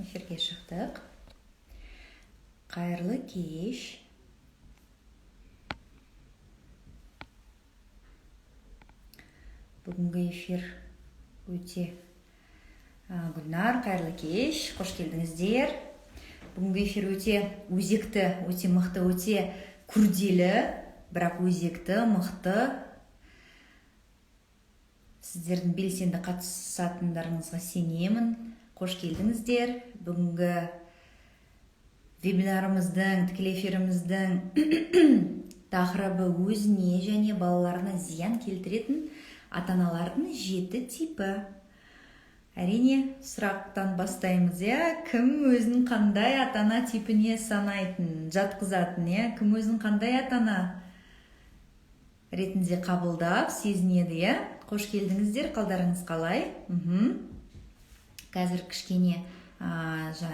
эфирге шықтық. Қайырлы кеш. Бүгінгі эфир өте Гүлнар, қайырлы кеш, қош келдіңіздер. Бүгінгі эфир өте өзекті, өте мықты, өте күрделі, бірақ өзекті, мықты. Сіздердің белсенді қатысатындарыңызға сенемін. Қош келдіңіздер. Бүгінгі вебинарымыздың, тікелей эфиріміздің тақырыбы өзіне және балаларына зиян келтіретін ата-аналардың 7 типі. Әрине, сұрақтан бастаймыз, кім өзінің қандай ата-ана типіне санайтын, жатқызатын, кім өзінің қандай ата-ана ретінде қабылдап, сезінеді, Қош келдіңіздер, қалдарыңыз қалай? Қазір кішкене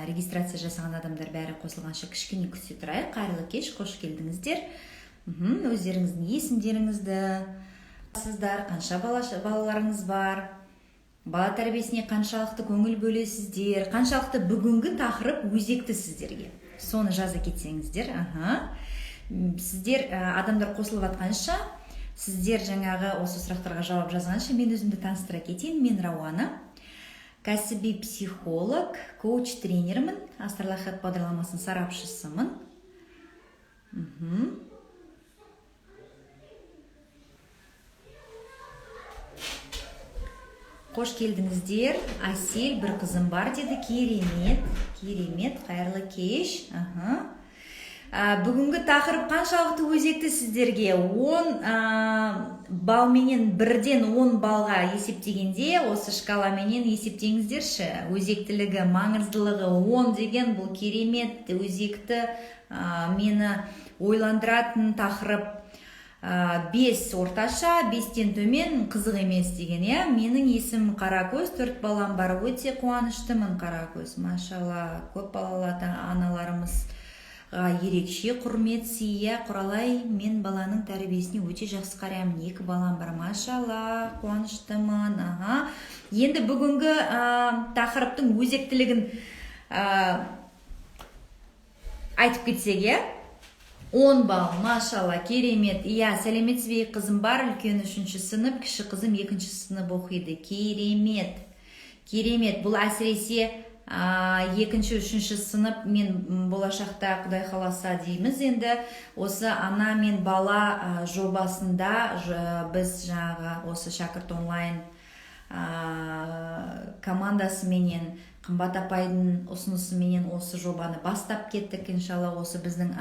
регистрация жасаған адамдар бәрі қосылғанша кішкене күте тұрайық. Қайырлы кеш, қош келдіңіздер. Өздеріңіздің есімдеріңізді, сіздер қанша балаларыңыз бар, бала тәрбиесіне қаншалықты көңіл бөлесіздер, қаншалықты бүгінгі тақырып өзекті сіздерге. Соны жаза кетсеңіздер. Сіздер адамдар қосылып атқанша, сіздер жаңағы осы сұрақтарға жауап жазғанша мен өзімді таныстыра кетейін. Мен Рауана, кәсіби психолог, коуч-тренермін, Астарлы Ақиқат бағдарламасының сарапшысымын. Қош келдіңіздер. Асел, бір қызым бар деді. Керемет, қайырлы кеш. Бүгінгі тақырып қаншалықты өзекті сіздерге? 10 балменен 1-ден 10 балға есептегенде, осы шкаламенен есептеңіздерші. Өзектілігі, маңыздылығы 10 деген бұл керемет, өзекті, мені ойландыратын тақырып. 5 орташа, 5-тен төмен қызық емес деген, Менің есім Қаракөз, 4 балам бар, өте қуаныштымын Қаракөз. Машалла, көп балалы аналарымыз ерекше құрмет сия. Құралай, мен баланың тәрбиесіне өте жақсы қараймын. 2 балам бар, машалла, қуаныштымын. Енді бүгінгі тақырыптың өзектілігін айтып кетсек, 10 бал, машалла, керемет. Сәлеметсіз бе, қызым бар, үлкен 3-ші сынып, кіші қызым 2-ші сынып оқиды. Керемет. Бұл әсіресе 2-ші, 3-ші сынып, мен болашақта Құдай қаласа дейміз. Енді осы ана мен бала жобасында біз жаңағы осы шәкірт онлайн командасыменен, Қымбат апайдың ұсынысыменен осы жобаны бастап кеттік. Иншалла осы біздің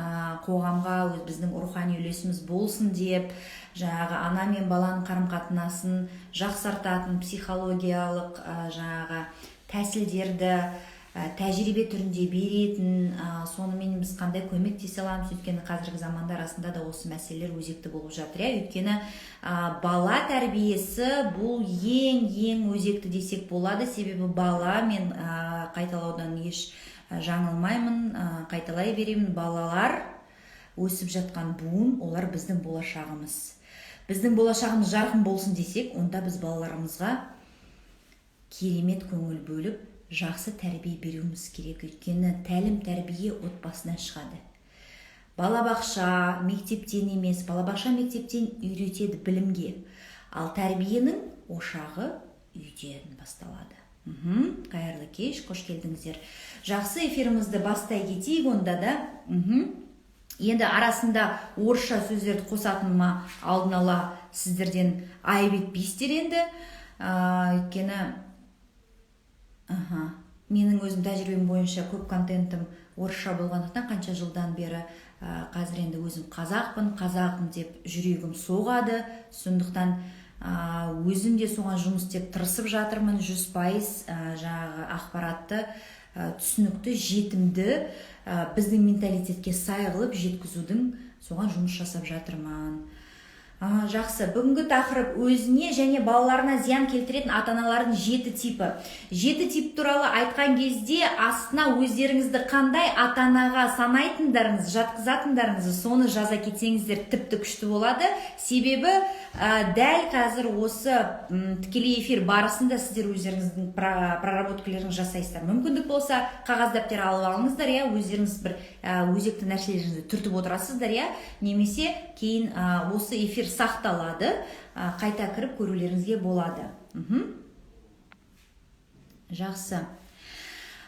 қоғамға, біздің рухани үлесіміз болсын деп, жаңағы ана мен баланың қарым-қатынасын жақсартатын психологиялық жаңағы тәсілдерді тәжірибе түрінде беретін, сонымен біз қандай көмектесе аламыз. Өйткені қазіргі заманда арасында да осы мәселелер өзекті болып жатыр. Өйткені бала тәрбиесі бұл ең өзекті десек болады. Себебі бала, мен қайталаудан еш жаңылмаймын, қайталай беремін. Балалар өсіп жатқан буын, олар біздің болашағымыз. Біздің болашағымыз жарқын болсын десек, онда біз балаларымызға керемет көңіл бөліп, жақсы тәрбие беруіміз керек. Өйткені тәлім-тәрбие отбасынан шығады. Балабақша мектептен емес, балабақша мектептен үйретеді білімге. Ал тәрбиенің ошағы үйден басталады. Қайырлы кеш, қош келдіңіздер. Жақсы, эфирімізді бастай кетейік онда да. Енді арасында орысша сөздерді қосатыныма алдын ала сіздерден айып етпейсіздер енді. Өйткені менің өзім тәжірибем бойынша көп контентім орысша болғандықтан қанша жылдан бері қазір енді өзім қазақпын деп жүрегім соғады. Сондықтан өзім де соған жұмыс істеп тырысып жатырмын. 100% жаңағы ақпаратты түсінікті, жетімді, біздің менталитетке сай қылып жеткізудің соған жұмыс жасап жатырмын. Жақсы, бүгінгі тақырып өзіне және балаларына зиян келтіретін ата-аналардың 7 типі. 7 тип туралы айтқан кезде астына өздеріңізді қандай ата-анаға санайтындарыңыз, жатқызатындарыңызды соны жаза кетсеңіздер тіпті күшті болады. Себебі дәл қазір осы тікелей эфир барысында сіздер өздеріңіздің проработкалеріңізді жасайсыздар. Мүмкіндік болса, қағаз дәптер алып алыңыздар, өздеріңіз бір өзекті нәрселеріңізді түртіп отырасыздар, немесе кейін осы эфир сақталады, қайта кіріп көрулеріңізге болады. Жақсы.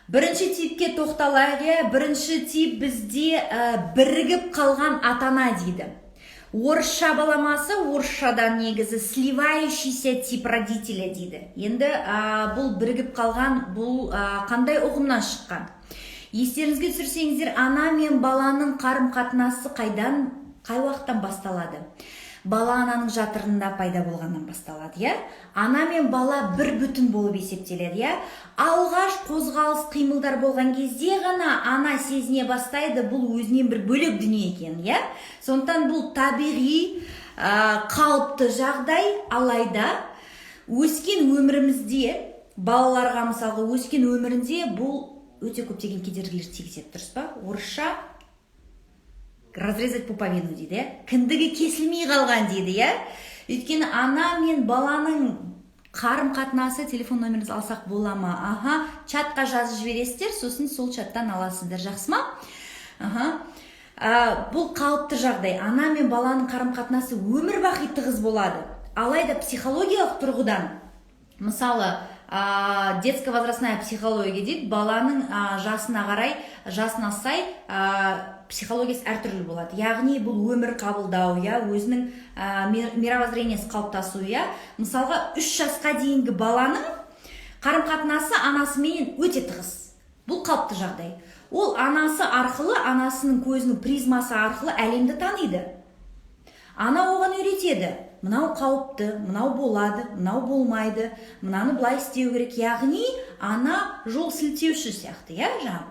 Бірінші типке тоқталайық. Бірінші тип бізде бірігіп қалған ата-ана дейді. Орысша баламасы, орысшадан негізі сливающийся тип родителя дейді. Енді бұл бірігіп қалған, бұл қандай ұғымнан шыққан? Естеріңізге түсірсеңіздер, ана мен баланың қарым-қатынасы қай уақыттан басталады? Бала ананың жатырында пайда болғаннан басталады, Ана мен бала бір бүтін болып есептеледі, Алғаш қозғалыс қимылдар болған кезде ғана ана сезіне бастайды, бұл өзінен бір бөлек дүние екен, Сондықтан бұл табиғи, қалыпты жағдай, алайда өскен өмірімізде, балаларға мысалға өскен өмірінде бұл өте көптеген кедергілер тигізеді, дұрыс па? Орысша разрезать пуповину дейді, кіндігі кесілмей қалған дейді, Өйткені ана мен баланың қарым-қатынасы, телефон номеріңізді алсақ бола ма? Чатқа жазып жібересіздер, сосын сол чаттан аласыздар, жақсы ма? Бұл қалыпты жағдай. Ана мен баланың қарым-қатынасы өмір бақи тығыз болады. Алайда психологиялық тұрғыдан, мысалы, детско-возрастная психология дейді, баланың жасына қарай, жасына сай психологиясы әртүрлі болады. Яғни бұл өмір қабылдау, өзінің мировоззрениесі қалыптасу, Мысалға 3 жасқа дейінгі баланың қарым-қатынасы анасымен өте тығыз. Бұл қалыпты жағдай. Ол анасы арқылы, анасының көзінің призмасы арқылы әлемді таниды. Ана оған үйретеді. Мынау қауіпті, мынау болады, мынау болмайды, мынаны былай істеу керек. Яғни ана жол сілтеуші сияқты,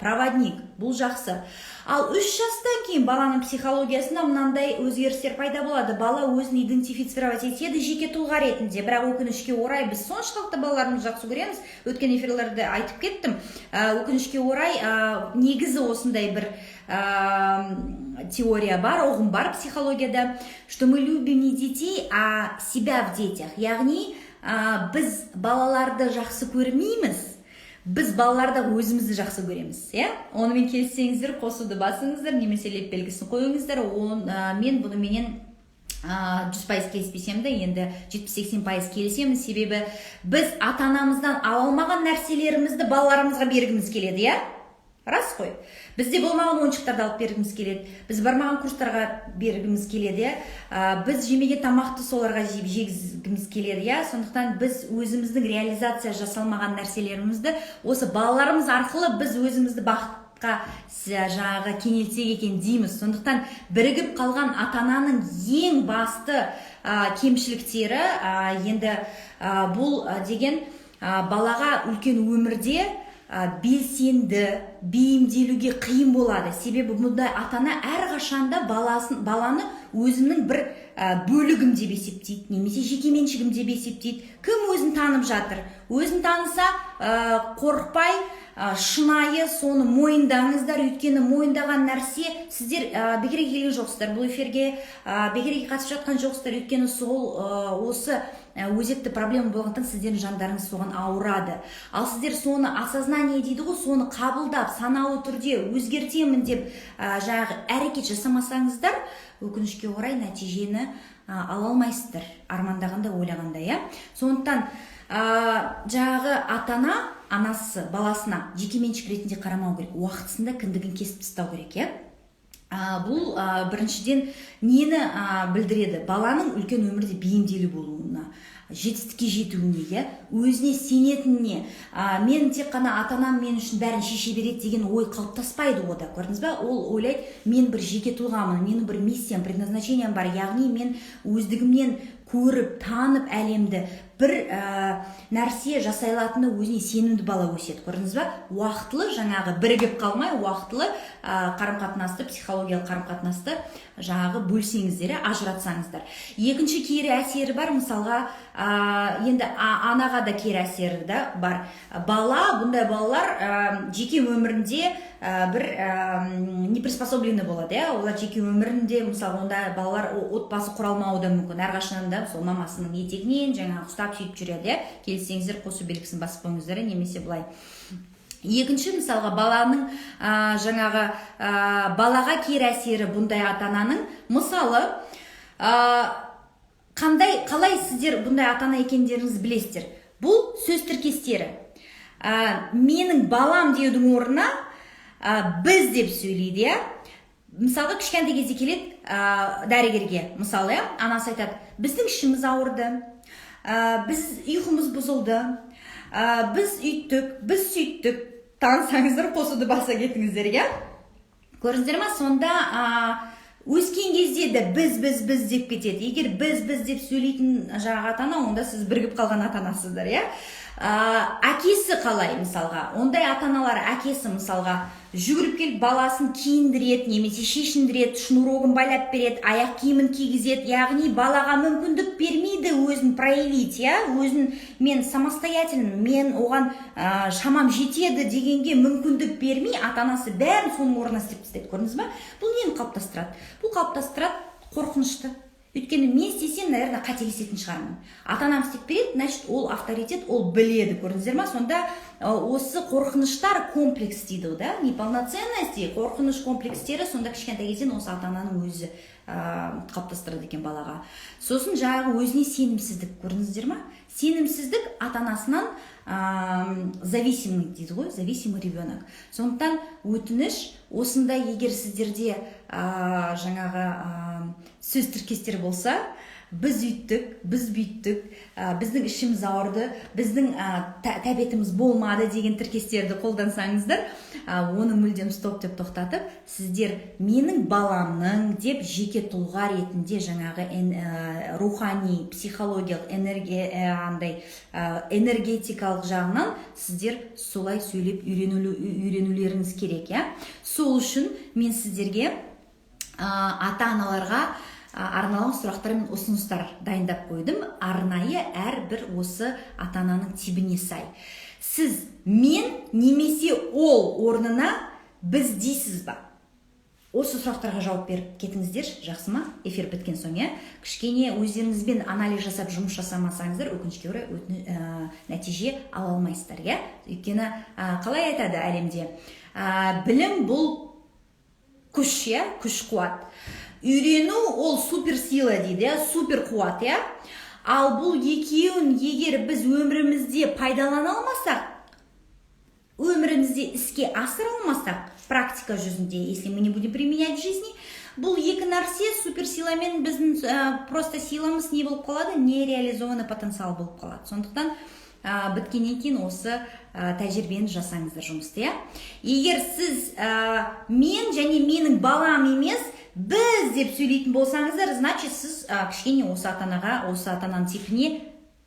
проводник. Бұл жақсы. Ал 3 жастан кейін баланың психологиясында мынандай өзгерістер пайда болады. Бала өзін идентифицировать етеді жеке тұлға ретінде. Бірақ өкінішке орай біз соншалықты балаларымызды жақсы көреміз. Өткен эфирлерде айтып кеттім. Өкінішке орай негізі осындай бір теория бар, ұғым бар психологияда, что мы любим не детей, а себя в детях. Яғни біз балаларды жақсы көрмейміз, біз балаларда өзімізді жақсы көреміз. Онымен келіссеңіздер, қосуды басыңыздар, немесе леп белгісін қойыңыздар. Мен бұнымен 100% келіспесем де, енді 70-80% келісемін. Себебі біз ата-анамыздан ала алмаған нәрселерімізді балаларымызға бергіміз келеді, Рас қой. Бізде болмаған ойыншықтарды алып бергіміз келеді. Біз бармаған курстарға бергіміз келеді, Біз жемеген тамақты соларға жегізгіміз келеді, Сондықтан біз өзіміздің реализация жасалмаған нәрселерімізді осы балаларымыз арқылы біз өзімізді бақытқа кенелтсек екен дейміз. Сондықтан бірігіп қалған ата-ананың ең басты кемшіліктері енді бұл деген балаға үлкен өмірде белсенді, бейімделуге қиын болады. Себебі мұндай ата-ана әрқашанда баланы өзінің бір бөлігім деп есептейді, немесе жекеменшігім деп есептейді. Кім өзін танып жатыр? Өзін таныса, қорықпай, шынайы соны мойындаңыздар. Өйткені мойындаған нәрсе сіздер бекерге келген жоқсыздар. Бұл эфирге бекерге қатысып жатқан жоқсыздар. Өйткені осы өзекті проблема болғандықтан сіздердің жандарыңыз соған ауырады. Ал сіздер соны осознание дейді ғой, соны қабылдап, саналы түрде өзгертемін деп әрекет жасамасаңыздар, өкінішке орай нәтижені ала алмайсыздар, армандағанда, ойлағанда, Сондықтан ата-ана анасы баласына жекеменшік ретінде қарамау керек, уақытысында кіндігін кесіп тастау керек, Бұл біріншіден нені білдіреді? Баланың үлкен өмірде бейімделу болуына, жетістікке жетуіне, өзіне сенетініне. Мен тек қана ата-анам мен үшін бәрін шеше береді деген ой қалыптаспайды ода. Көрдіңіз бе? Ол ойлайды, мен бір жеке тұлғамын, менің бір миссиям, предназначениям бар. Яғни мен өздігімнен көріп, танып әлемді, бір нәрсе жасай алатыны өзіне сенімді бала өседі. Көрдіңіз ба? Уақытлы жаңағы бірігіп қалмай, уақытлы қарым-қатынасты, психологиялық қарым-қатынасты жаңағы бөлсеңіздер, ажыратсаңыздар. Екінші кері әсері бар, мысалға, енді анаға да кері әсері да бар. Бұндай балалар жеке өмірінде бір не приспособлены болады, олар жеке өмірінде, мысалы, онда балалар отбасы құралмауы да мүмкін. Әрқашан да сол мамасының етегінен жаңағы ұстап сөйтіп жүреді, келсеңіздер қосу белгісін басып қойыңыздар, немесе былай. Екінші, мысалға, баланың жаңағы балаға кері әсері бұндай ата-ананың, мысалы, қалай сіздер бұндай ата-ана екендеріңізді білесіздер. Бұл сөз тіркестері. Менің балам деудің орнына біз деп сөйлейді, мысалға, кішкентай кезде келеді дәрігерге, мысалы, анасы айтады, біздің ішіміз ауырды, біз ұйқымыз бұзылды, біз үйттік, біз сөйттік. Танысаңыздар, қосуды баса кетіңіздер, көрдіңіздер ма? Сонда өскен кезде де біз деп кетеді. Егер біз деп сөйлейтін жаңағы ата-ана, онда сіз бірігіп қалған ата-анасыздар, Әкесі қалай, мысалға, ондай ата-аналар әкесі, мысалға, жүгіріп келіп баласын киіндіреді, немесе шешіндіреді, шнурогын байлап береді, аяқ киімін кигізеді, яғни балаға мүмкіндік бермейді өзін проявить, өзін мен самостоятельно, мен оған шамам жетеді дегенге мүмкіндік бермей, ата-анасы бәрін соның орнына істеп тастайды, көрдіңіз ба? Бұл нені қалыптастырады? Бұл қалыптастырады қорқынышты. Өйткені мен істесем, наверное, қателесетін шығармын. Ата-анам істеп береді, значит, ол авторитет, ол біледі, көрдіңіздер ма? Сонда осы қорқыныштар комплекс дейді, неполноценности, қорқыныш комплекстері сонда кішкентай кезден осы ата-ананың өзі қалыптастырады екен балаға. Сосын жаңағы өзіне сенімсіздік, көрдіңіздер ма? Сенімсіздік ата-анасынан зависимый дейді ғой, зависимый ребенок. Сондықтан өтініш, осында егер сіздерде жаңағы сөз тіркестер болса, біз үйттік, біз бүйттік, біздің ішіміз ауырды, біздің тәбетіміз болмады деген тіркестерді қолдансаңыздар, оны мүлдем стоп деп тоқтатып, сіздер менің баламның деп жеке тұлға ретінде жаңағы рухани, психологиялық, энергетикалық жағынан сіздер солай сөйлеп үйренулеріңіз керек. Сол үшін мен сіздерге ата-аналарға арналған сұрақтар мен ұсыныстар дайындап қойдым. Арнайы әрбір осы ата-ананың типіне сай. Сіз мен немесе ол орнына біз дейсіз ба? Осы сұрақтарға жауап беріп кетіңіздер, жақсы ма? Эфир біткен соң, кішкене өздеріңізбен анализ жасап жұмыс жасамасаңыздар, өкінішке орай нәтиже ала алмайсыздар, Өйткені қалай айтады әлемде? Білім бұл күш, күш қуат. Үйрену ол суперсила дейді, супер қуат, Ал бұл екеуін егер біз өмірімізде пайдалана алмасақ, өмірімізде іске асыра алмасақ, практика жүзінде, если мы не будем применять в жизни, бұл екі нәрсе суперсиламен біздің просто силамыз не болып қалады, нереализованный потенциал болып қалады. Сондықтан біткеннен кейін осы тәжірибені жасаңыздар жұмысты, Егер сіз мен және менің балам емес, біз деп сөйлейтін болсаңыздар, значит, сіз кішкене осы ата-анаға, осы ата-ананың типіне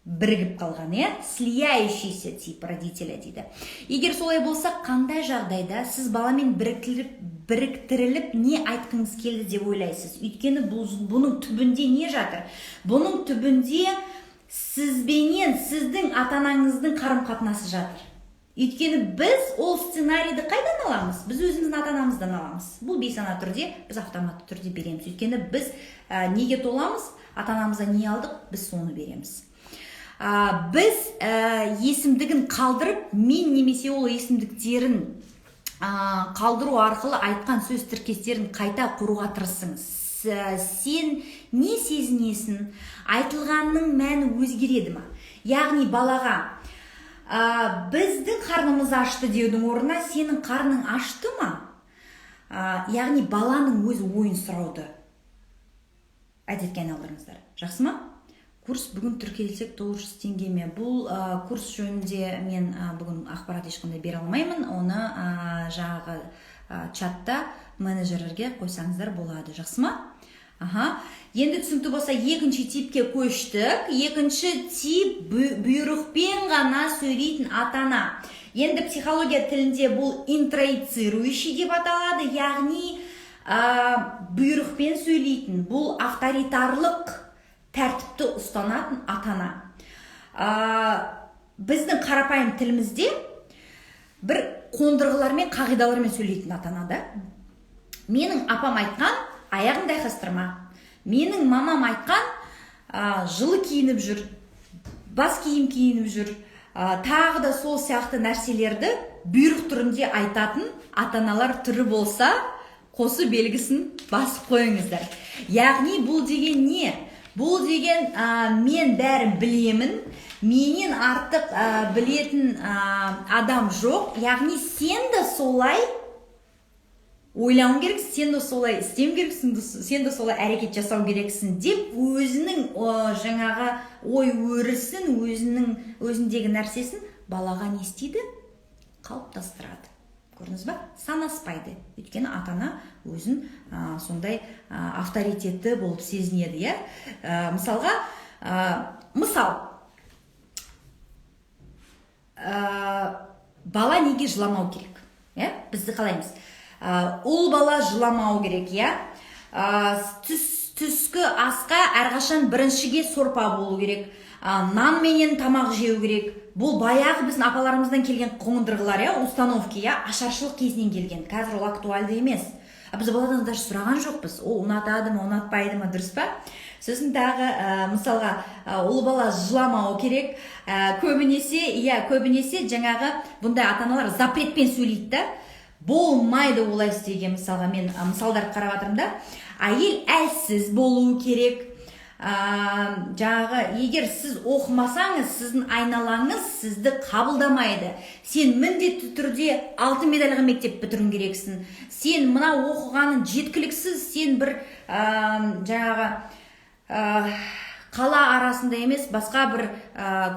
бірігіп қалған, слияющийся тип родителя дейді. Егер солай болса, қандай жағдайда сіз баламен біріктіріліп не айтқыңыз келді деп ойлайсыз? Өйткені бұның түбінде не жатыр? Бұның түбінде сізбенен сіздің ата-анаңыздың қарым-қатынасы жатыр. Өйткені біз ол сценарийді қайдан аламыз? Біз өзіміздің ата-анамыздан аламыз. Бұл бейсана түрде, біз автоматты түрде береміз. Өйткені біз неге толамыз? Ата-анамыздан не алдық? Біз соны береміз. Біз есімдігін қалдырып, мен немесе ол есімдіктерін қалдыру арқылы айтқан сөз тіркестерін қайта құруға тырысыңыз. Сен не сезінесің? Айтылғанның мәні өзгереді ма? Яғни балаға біздің қарнымыз ашты деудің орнына сенің қарның ашты ма? Яғни баланың өз ойын сұрауды әдетке айналдырыңыздар. Жақсы ма? Курс бүгін тіркелсек 900 теңгеме. Бұл курс жөнінде мен бүгін ақпарат ешқандай бере алмаймын. Оны жаңағы чатта менеджерлерге қойсаңыздар болады. Жақсы ма? Енді түсінікті болса, екінші типке көштік. Екінші тип бұйрықпен ғана сөйлейтін ата-ана. Енді психология тілінде бұл интроицирующий деп аталады, яғни бұйрықпен сөйлейтін, бұл авторитарлық тәртіпті ұстанатын ата-ана. Біздің қарапайым тілімізде бір қондырғылармен, қағидалармен сөйлейтін ата-ана да. Менің апам айтқан, аяғыңды айқастырма. Менің мамам айтқан, жылы киініп жүр, бас киім киініп жүр, тағы да сол сияқты нәрселерді бұйрық түрінде айтатын ата-аналар түрі болса, қосы белгісін басып қойыңыздар. Яғни бұл деген не? Бұл деген мен бәрін білемін, менен артық білетін адам жоқ. Яғни сен де солай ойлауың керексің, сен де солай істеуің керексің, сен де солай әрекет жасау керексің деп өзінің жаңағы ой өрісін, өзіндегі нәрсесін балаға не істейді? Қалыптастырады. Көрдіңіз ба? Санаспайды. Өйткені ата-ана өзін сондай авторитетті болып сезінеді, иә? Мысалға, бала неге жыламау керек? Бізді қалаймыз. Ол бала жыламау керек, иә? Түскі асқа әрқашан біріншіге сорпа болу керек. Нан менен тамақ жеу керек. Бұл баяғы біздің апаларымыздан келген қондырғылар, установки, ашаршылық кезінен келген. Қазір ол актуальды емес. Біз баладан даже сұраған жоқпыз. Ол ұнатады ма, ұнатпайды ма, дұрыс па? Сосын тағы, мысалға, ол бала жыламау керек. Көбінесе жаңағы бұндай ата-аналар запретпен сөйлейді. Болмайды олай істеуге, мысалға, мен мысалдар қарап жатырмын да. Әйел әлсіз болу керек. Жаңағы, егер сіз оқымасаңыз, сіздің айналаңыз сізді қабылдамайды. Сен міндетті түрде 6 медальға мектеп бітіруің керексің. Сен мына оқығаның жеткіліксіз, сен бір жаңағы қала арасында емес, басқа бір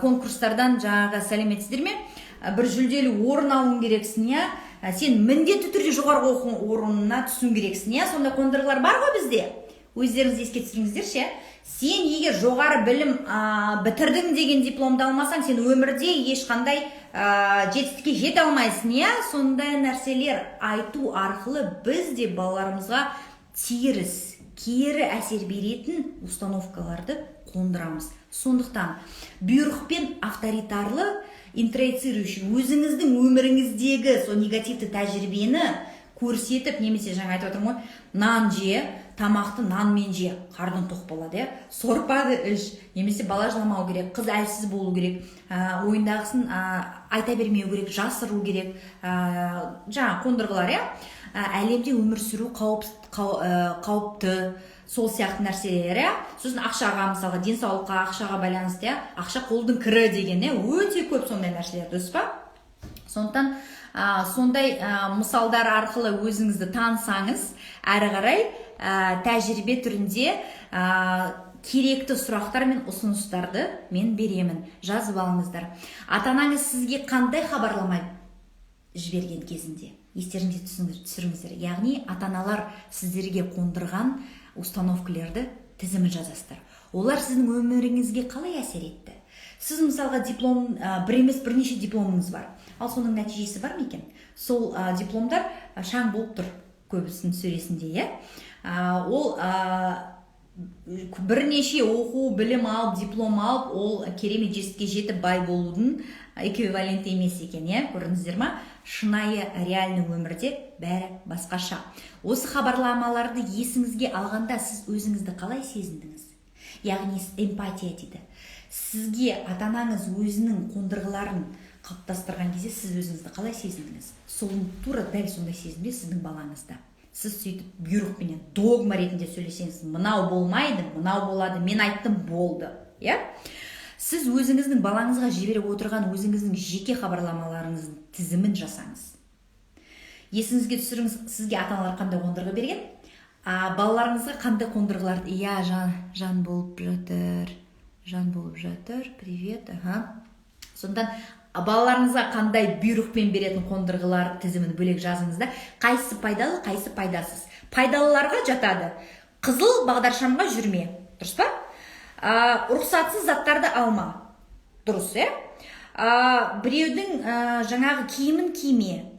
конкурстардан жаңағы сәлеметсіздер ме? Бір жүлделі орын алуың керексің, иә? Сен міндетті түрде жоғарғы оқу орнына түсуің керексің, иә? Сонда қондырғылар бар ғой бізде. Өздеріңіз еске түсіріңіздерші. Сен егер жоғары білім бітірдің деген дипломды алмасаң, сен өмірде ешқандай жетістікке жете алмайсың, иә? Сондай нәрселер айту арқылы біз де балаларымызға теріс, кері әсер беретін установкаларды қондырамыз. Сондықтан бұйрықпен авторитарлы, интроицирующий, өзіңіздің өміріңіздегі сол негативті тәжірибені көрсетіп, немесе жаңа айтып отырмын ғой, нан же, тамақты нанмен же, қарның тоқ болады, сорпады іш, немесе бала жыламау керек, қыз әлсіз болу керек, ойындағысын айта бермеу керек, жасыру керек, жаңа қондырғылар, әлемде өмір сүру қауіпті, сол сияқты нәрселер, сосын ақшаға, мысалға, денсаулыққа, ақшаға байланысты, ақша қолдың кірі деген, өте көп сондай нәрселер, дұрыс па? Сондықтан сондай мысалдар арқылы өзіңізді танысаңыз, әрі қарай тәжірибе түрінде керекті сұрақтар мен ұсыныстарды мен беремін. Жазып алыңыздар. Ата-анаңыз сізге қандай хабарлама жіберген кезінде? Естеріңізге түсіріңіздер. Яғни ата-аналар сіздерге қондырған установкаларды тізімін жазасыздар. Олар сіздің өміріңізге қалай әсер етті? Сіз мысалға диплом, бір емес бірнеше дипломыңыз бар. Ал соның нәтижесі бар ма екен? Сол дипломдар шаң болып тұр көбісінің сөресінде, Ол бірнеше оқу, білім алып, диплом алып, ол керемет жетістікке жетіп бай болудың эквиваленті емес екен, көрдіңіздер ма? Шынайы, реальный өмірде бәрі басқаша. Осы хабарламаларды есіңізге алғанда сіз өзіңізді қалай сезіндіңіз? Яғни эмпатия дейді. Сізге ата-анаңыз өзінің қондырғыларын қалыптастырған кезде сіз өзіңізді қалай сезіндіңіз? Сол тура дәл сондай сезімде сіздің балаңызда. Сіз сөйтіп бұйрықпенен догма ретінде сөйлесеңіз, мынау болмайды, мынау болады, мен айттым, болды. Сіз өзіңіздің балаңызға жіберіп отырған өзіңіздің жеке хабарламаларыңыздың тізімін жасаңыз. Есіңізге түсіріңіз, сізге ата-аналар қандай қондырғы берген? Балаларыңызға қандай қондырғыларды? Жан болып жатыр, привет, Сондықтан балаларыңызға қандай бұйрықпен беретін қондырғылар тізімін бөлек жазыңыз да, қайсысы пайдалы, қайсысы пайдасыз. Пайдалыларға жатады. Қызыл бағдаршамға жүрме, дұрыс па? Рұқсатсыз заттарды алма, дұрыс, біреудің жаңағы киімін киме,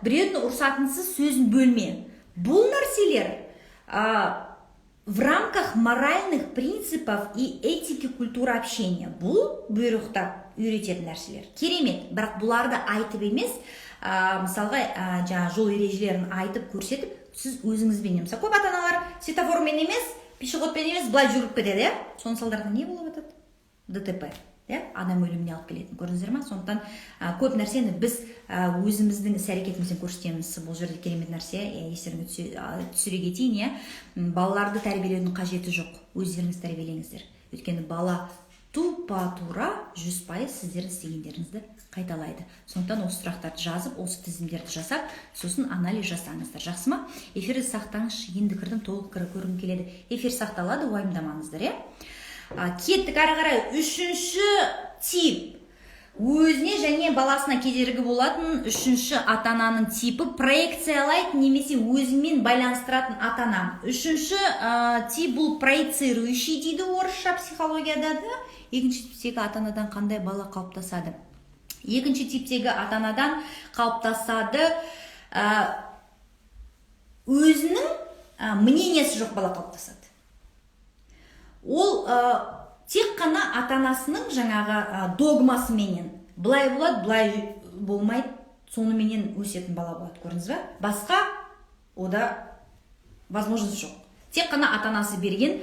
біреудің рұқсатынсыз сөзін бөлме. Бұл нәрселер в рамках моральных принципов и этики культуры общения. Бұл бұйрықта үйрететін нәрселер. Керемет, бірақ бұларды айтып емес, мысалға жол ережелерін айтып көрсетіп, сіз өзіңізбен, мысалы көп ата-аналар светоформен емес, пешеходпен емес, былай жүріп кетеді, соның салдарынан не болып жатады? ДТП, адам өліміне алып келетін, көрдіңіздер ма? Сондықтан көп нәрсені біз өзіміздің іс-әрекетімізден көрсетеміз. Бұл жерде керемет нәрсе, естеріңізге түсіре кетейін, балаларды тәрбиелеудің қажеті жоқ, өздеріңіз тәрбиелеңіздер. Өйткені бала тура 100% сіздердің істегендеріңізді қайталайды. Сондықтан осы сұрақтарды жазып, осы тізімдерді жасап, сосын анализ жасаңыздар. Жақсы ма? Эфирді сақтаңыз, енді кірдім, толық көргім келеді. Эфир сақталады, уайымдамаңыздар, Кеттік ары қарай. Үшінші тип. Өзіне және баласына кедергі болатын үшінші ата-ананың типі проекциялайды немесе өзімен байланыстыратын ата-ана. Үшінші тип бұл проецирующий дейді орысша психологияда да. Екінші типтегі ата-анадан қандай бала қалыптасады? Екінші типтегі ата-анадан қалыптасады өзінің мнениесі жоқ бала қалыптасады. Ол тек қана ата-анасының жаңағы догмасыменен былай болады, былай болмайды, соныменен өсетін бала болады, көрдіңіз бе? Басқа ода возможность жоқ. Тек қана ата-анасы берген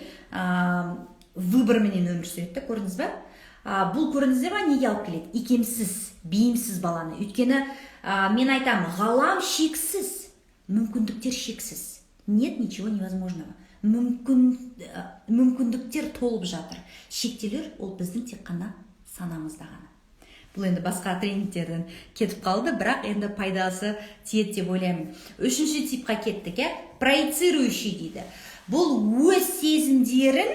выборменен өмір сүреді, көрдіңіз бе? Бұл көрдіңіздер ме, неге алып келеді? Икемсіз, бейімсіз баланы. Өйткені мен айтамын, ғалам шексіз, мүмкіндіктер шексіз. Нет ничего невозможного. Мүмкіндіктер толып жатыр. Шектелер ол біздің тек қана санамызда ғана. Бұл енді басқа тренингтерден кетіп қалды, бірақ енді пайдасы тиеді деп ойлаймын. Үшінші типқа кеттік, проецирующий дейді. Бұл өз сезімдерін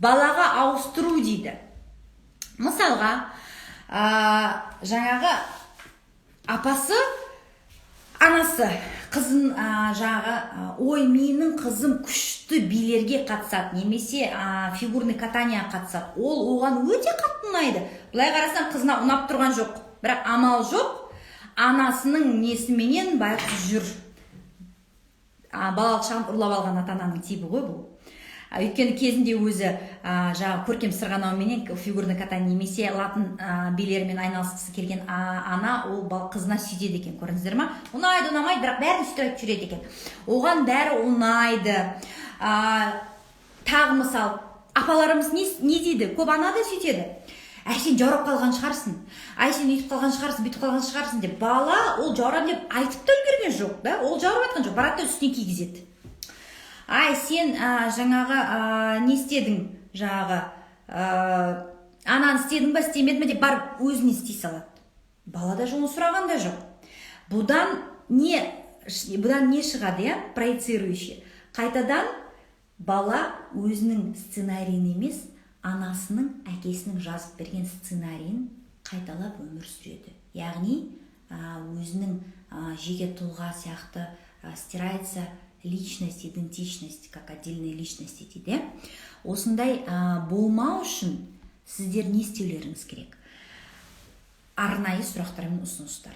балаға ауыстыру дейді. Мысалға, жаңағы апасы, анасы қызын ой, менің қызым күшті билерге қатысады, немесе фигурный катания қатысады. Ол оған өте қатты ұнайды. Бұлай қарасаң, қызына ұнап тұрған жоқ, бірақ амал жоқ, анасының несіменен байқыз жүр. Балалық шағын ұрлап алған ата-ананың типі ғой бұл. Өйткені кезінде өзі көркем сырғанауменен фигурный катание немесе латын билерімен айналысқысы келген ана ол қызына сөйтеді екен, көрдіңіздер ма? Ұнайды, ұнамайды, бірақ бәрін сөйтіп жүреді екен. Оған бәрі ұнайды. Тағы мысал, апаларымыз не дейді? Көп ана да сөйтеді. Сен жаурап қалған шығарсың, сен үйтіп қалған шығарсың, бүйтіп қалған шығарсың деп. Бала ол жаурап деп айтып та үлгерген жоқ, ол жаурап айтқан жоқ, барады да үстіне кигізеді. Сен жаңағы не істедің, жаңағы ананы істедің ба, істемедің бе деп барып өзіне істей салады. Бала да оны сұраған да жоқ. Бұдан не шығады, проецирующий? Қайтадан бала өзінің сценарийін емес, анасының, әкесінің жазып берген сценарийін қайталап өмір сүреді. Яғни өзінің жеке тұлға сияқты стирается личность, идентичность, как отдельные личности дейді. Осындай болмау үшін сіздер не істеулеріңіз керек? Арнайы сұрақтар мен ұсыныстар.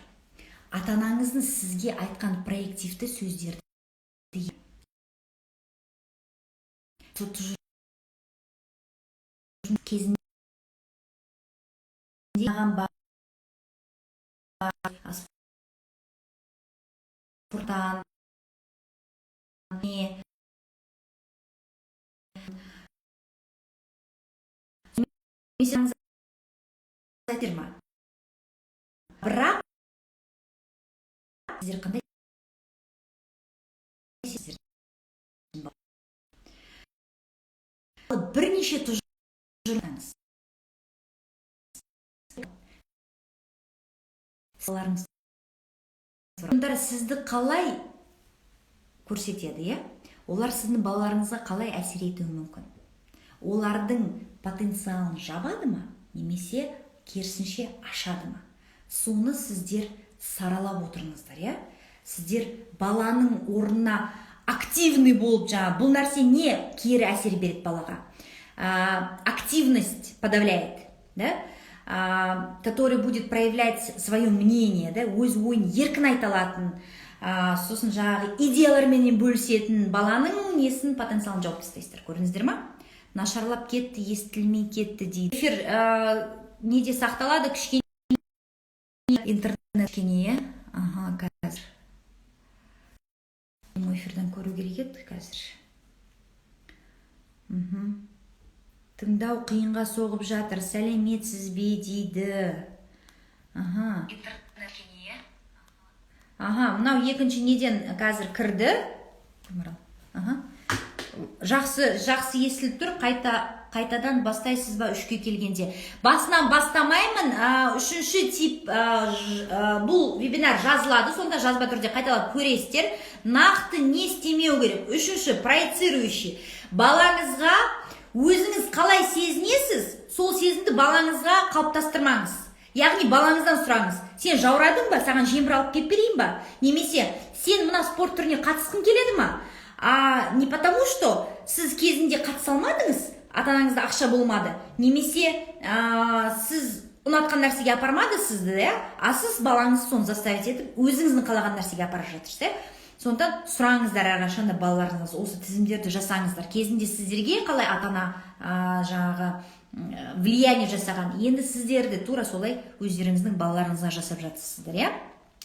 Ата-анаңыздың сізге айтқан проективті сөздерді кезінде спорттан бірақ сіздер қандай бірнеше тұжырымдаңыз. Олар сізді қалай көрсетеді, олар сіздің балаларыңызға қалай әсер етуі мүмкін? Олардың потенциалын жабады ма, немесе керісінше ашады ма? Соны сіздер саралап отырыңыздар, Сіздер баланың орнына активный болып бұл нәрсе не кері әсер береді балаға? Активность подавляет, да? Который будет проявлять свое мнение, да? Өз ойын еркін айта алатын, сосын жаңағы идеялармен бөлісетін баланың несін потенциалын жауып тастайсыздар. Көрдіңіздер ма? Нашарлап кетті, естілмей кетті дейді. Эфир неде сақталады? Кішкене интернет кішкене. Ага, қазір. Эфирден көру керек еді қазір. Тыңдау қиынға соғып жатыр. Сәлеметсіз бе дейді. Ага. Ага, мынау екінші неден қазір кірді. Жақсы естіліп тұр. Қайтадан бастайсыз ба үшке келгенде? Басынан бастамаймын. Үшінші тип бұл вебинар жазылады. Сонда жазба түрде қайталап көресіздер. Нақты не істемеу керек? Үшінші проецирующий. Балаңызға өзіңіз қалай сезінесіз, сол сезімді балаңызға қалыптастырмаңыз. Яғни балаңыздан сұраңыз. Сен жаурадың ба? Саған жембір алып кеп берейін ба? Немесе сен мына спорт түріне қатысқың келеді ма? Не потому что сіз кезінде қатыса алмадыңыз, ата-анаңызда ақша болмады. Немесе сіз ұнатқан нәрсеге апармады сізді, да? Сіз балаңызды соны заставить етіп, өзіңіздің қалаған нәрсеге апарып жатырсыз. Сондықтан сұраңыздар әрқашанда балаларыңыз, осы тізімдерді жасаңыздар. Кезінде сіздерге қалай ата-ана жаңағы влияние жасаған, енді сіздерді тура солай өздеріңіздің балаларыңызға жасап жатырсыздар, иә?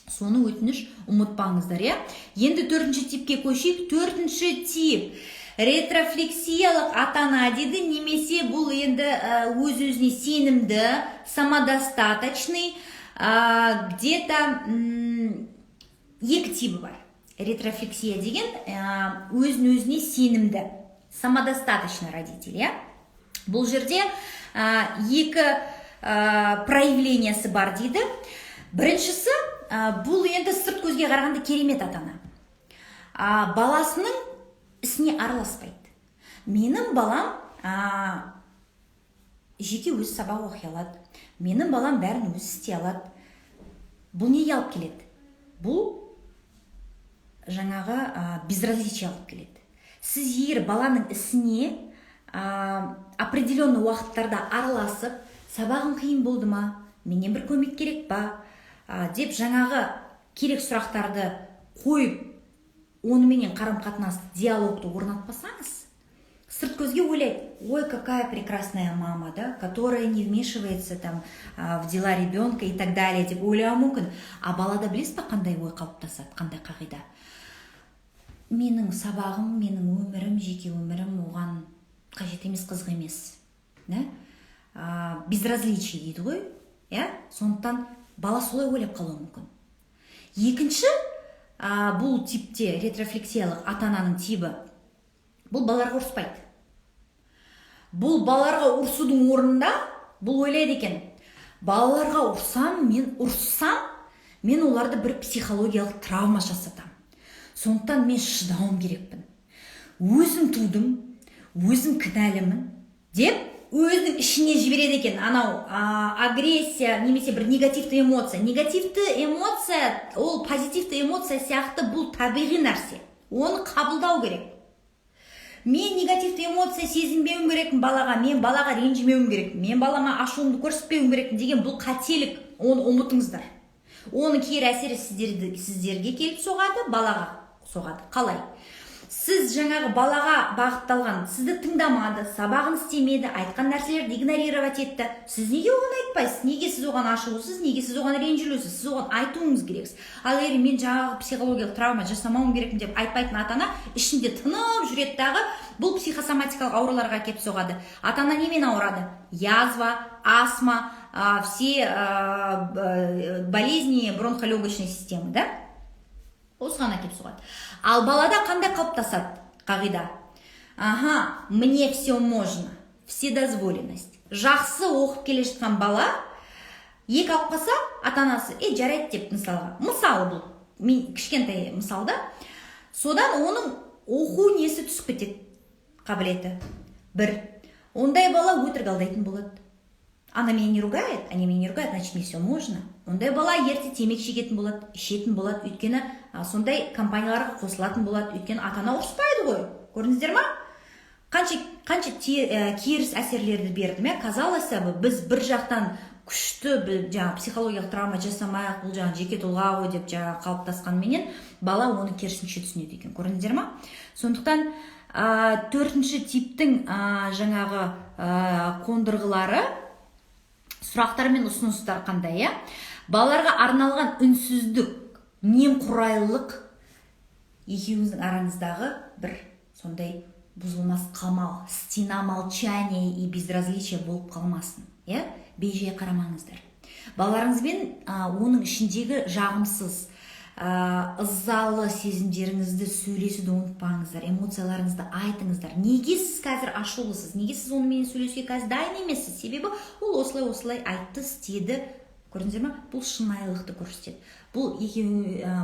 Соны өтініш ұмытпаңыздар, иә? Енді төртінші типке көшейік. Төртінші тип ретрофлексиялық ата-ана дейді, немесе бұл енді өз-өзіне сенімді, самодостаточный, где-то екі типі бар. Ретрофлексия деген өзін-өзіне сенімді, самодостаточный родитель, иә? Бұл жерде екі проявлениясы бар дейді. Біріншісі, бұл енді сырт көзге қарағанда керемет ата-ана. Баласының ісіне араласпайды. Менің балам жеке өзі сабақ оқи алады. Менің балам бәрін өзі істей алады. Бұл неге алып келеді? Бұл жаңағы безразличие алып келеді. Сіз егер баланың ісіне определенный уақыттарда араласып, сабағым қиын болды ма, менен бір көмек керек па, деп жаңағы керек сұрақтарды қойып, онымен қарым-қатынасты, диалогты орнатпасаңыз, сырт көзге ойлайды: ой, какая прекрасная мама, да, которая не вмешивается там в дела ребенка и так далее, деп ойлауы мүмкін. Балада білесіз ба қандай ой қалыптасады, қандай қағида? Менің сабағым, менің өмірім, жеке өмірім оған қажет емес, қызық емес. Безразличие дейді ғой. Сондықтан бала солай ойлап қалуы мүмкін. Екінші, бұл типте ретрофлексиялық ата-ананың типі, бұл балаларға ұрыспайды. Бұл балаларға ұрсудың орнында бұл ойлайды екен: балаларға ұрыссам, мен оларды бір психологиялық травма жасатам. Сондықтан мен шыдауым керекпін. Өзім тудым, өзім кінәлімін деп өзінің ішіне жібереді екен. Анау агрессия немесе бір негативті эмоция. Негативті эмоция, ол позитивті эмоция сияқты бұл табиғи нәрсе. Оны қабылдау керек. Мен негативті эмоция сезінбеуім керекпін балаға, мен балаға ренжімеуім керекпін, мен балама ашуымды көрсетпеуім керекпін деген бұл қателік. Оны ұмытыңыздар. Оның кері әсері сіздерге келіп соғады, балаға соғады. Қалай? Сіз жаңағы балаға бағытталған, сізді тыңдамады, сабағын істемеді, айтқан нәрселерді игнорировать етті. Сіз неге оған айтпайсыз? Неге сіз оған ашылусыз? Неге сіз оған ренжілусіз? Сіз оған айтуыңыз керексіз. Ал егер мен жаңағы психологиялық травма жасамауым керекпін деп айтпайтын ата-ана ішінде тынып жүреді дағы, бұл психосоматикалық ауруларға келіп соғады. Ата-ана немен ауырады? Язва, астма, все болезни бронхолегочной системы, да? Осыған әкеп соғады. Ал балада қандай қалыптасады қағида? Мне все можно, вседозволенность. Жақсы оқып келе жатқан бала екі алып қалса, ата-анасы жарайды деп, мысалы бұл мен кішкентай мысалда, содан оның оқу несі түсіп кетеді, қабілеті. Бір, ондай бала өтірік алдайтын болады. Она меня не ругает, они меня не ругают, значит мне все можно. Ондай бала ерте темекі шегетін болады, ішетін болады, өйткені сондай компанияларға қосылатын болады, өйткені ата-ана ұрыспайды ғой. Көрдіңіздер ма? Қанша керіс әсерлерді берді. Казалось бы, біз бір жақтан күшті психологиялық травма жасамайық, бұл жеке тұлға ғой деп қалыптасқанменен бала оны керісінше түсінеді екен. Көрдіңіздер ма? Сондықтан төртінші типтің жаңағы қондырғылары, сұрақтар мен ұсыныстар қандай, балаларға арналған үнсіздік, немқұрайлылық екеуіңіздің араңыздағы бір сондай бұзылмас қамал, стена молчания и безразличия болып қалмасын. Бейжай қарамаңыздар. Балаларыңызбен оның ішіндегі жағымсыз, ызалы сезімдеріңізді сөйлесуді ұмытпаңыздар, эмоцияларыңызды айтыңыздар. Неге сіз қазір ашулысыз? Неге сіз онымен сөйлесуге қазір дайын емессіз? Себебі ол осылай айтты, істеді. Көрдіңіздер ме? Бұл шынайылықты көрсетеді. Бұл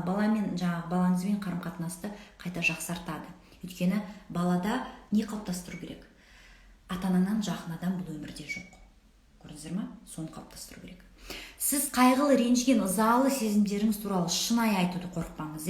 баламен, балаңызбен қарым-қатынасты қайта жақсартады. Өйткені балада не қалыптастыру керек? Ата-анаңнан жақын адам бұл өмірде жоқ. Көрдіңіздер ме? Соны қалыптастыру керек. Сіз қайғылы, ренжіген, ызалы сезімдеріңіз туралы шынайы айтуды қорықпаңыз,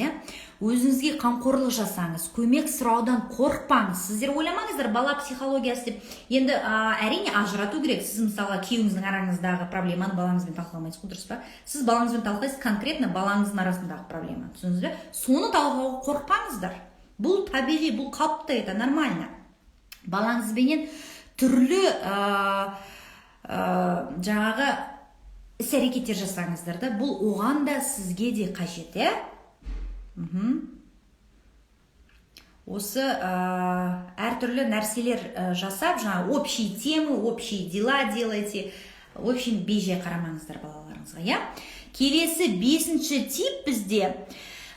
Өзіңізге қамқорлық жасаңыз, көмек сұраудан қорықпаңыз. Сіздер ойламаңыздар, бала психологиясы деп. Енді әрине ажырату керек. Сіз мысалы күйеуіңіздің араңыздағы проблеманы балаңызбен талқыламайсыз, дұрыс па? Сіз балаңызбен талқылайсыз конкретно балаңыздың арасындағы проблеманы. Түсіндіңіз бе? Соны талқылауға қорықпаңыздар. Бұл табиғи, бұл қалыпты, это нормально. Балаңызбенен түрлі жаңағы іс-әрекеттер жасаңыздар да, бұл оған да сізге де қажет, Осы әртүрлі нәрселер жасап, общие темы, общие дела делайте. В общем, бейжай қарамаңыздар балаларыңызға, Келесі 5-ші тип бізде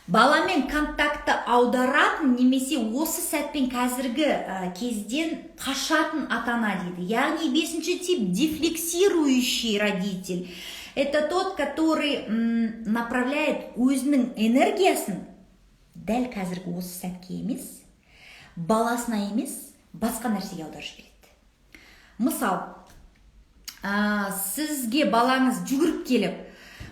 баламен контакты аударатын, немесе осы сәтпен қазіргі кезден қашатын ата-ана дейді. Яғни 5-ші тип дефлексирующий родитель. Это тот, который направляет өзінің энергиясын дәл қазіргі осы сәтке емес, баласына емес, басқа нәрсеге аударып жібереді. Мысал, сізге балаңыз жүгіріп келіп,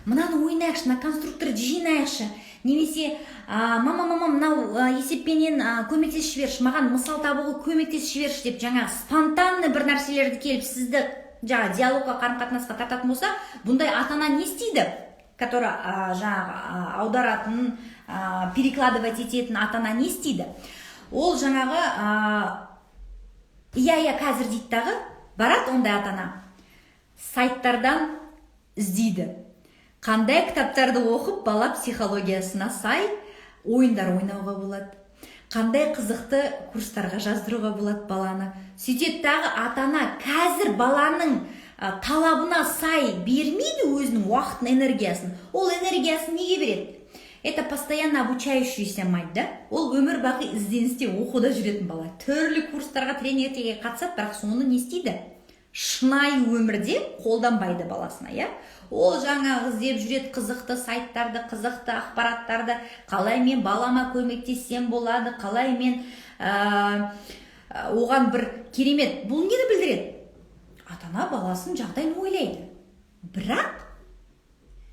мынаны ойнайықшы, мына конструкторды жинайықшы, немесе мама, мынау есеппенен көмектесіп жіберші, маған мысал табуға көмектесіп жіберші деп спонтанный бір нәрселерді келіп сізді диалогқа, қарым-қатынасқа тартатын болса, бұндай ата-ана не істейді? Который аударатын, перекладывать ететін ата-ана не істейді? Ол қазір дейді дағы, барады ондай ата-ана. Сайттардан іздейді. Қандай кітаптарды оқып, бала психологиясына сай ойындар ойнауға болады. Қандай қызықты курстарға жаздыруға болады баланы. Сөйтеді дағы ата-ана қазір баланың талабына сай бермейді өзінің уақытын, энергиясын. Ол энергиясын неге береді? Это постоянно обучающийся мать, да? Ол өмір бақи ізденісте оқуда жүретін бала. Түрлі курстарға, тренингтерге қатысады, бірақ соны не істейді? Шынайы өмірде қолданбайды баласына, Ол іздеп жүреді қызықты сайттарды, қызықты ақпараттарды, қалай мен балама көмектессем болады, қалай мен оған бір керемет. Бұл нені білдіреді? Ата-ана баласын жағдайын ойлайды. Бірақ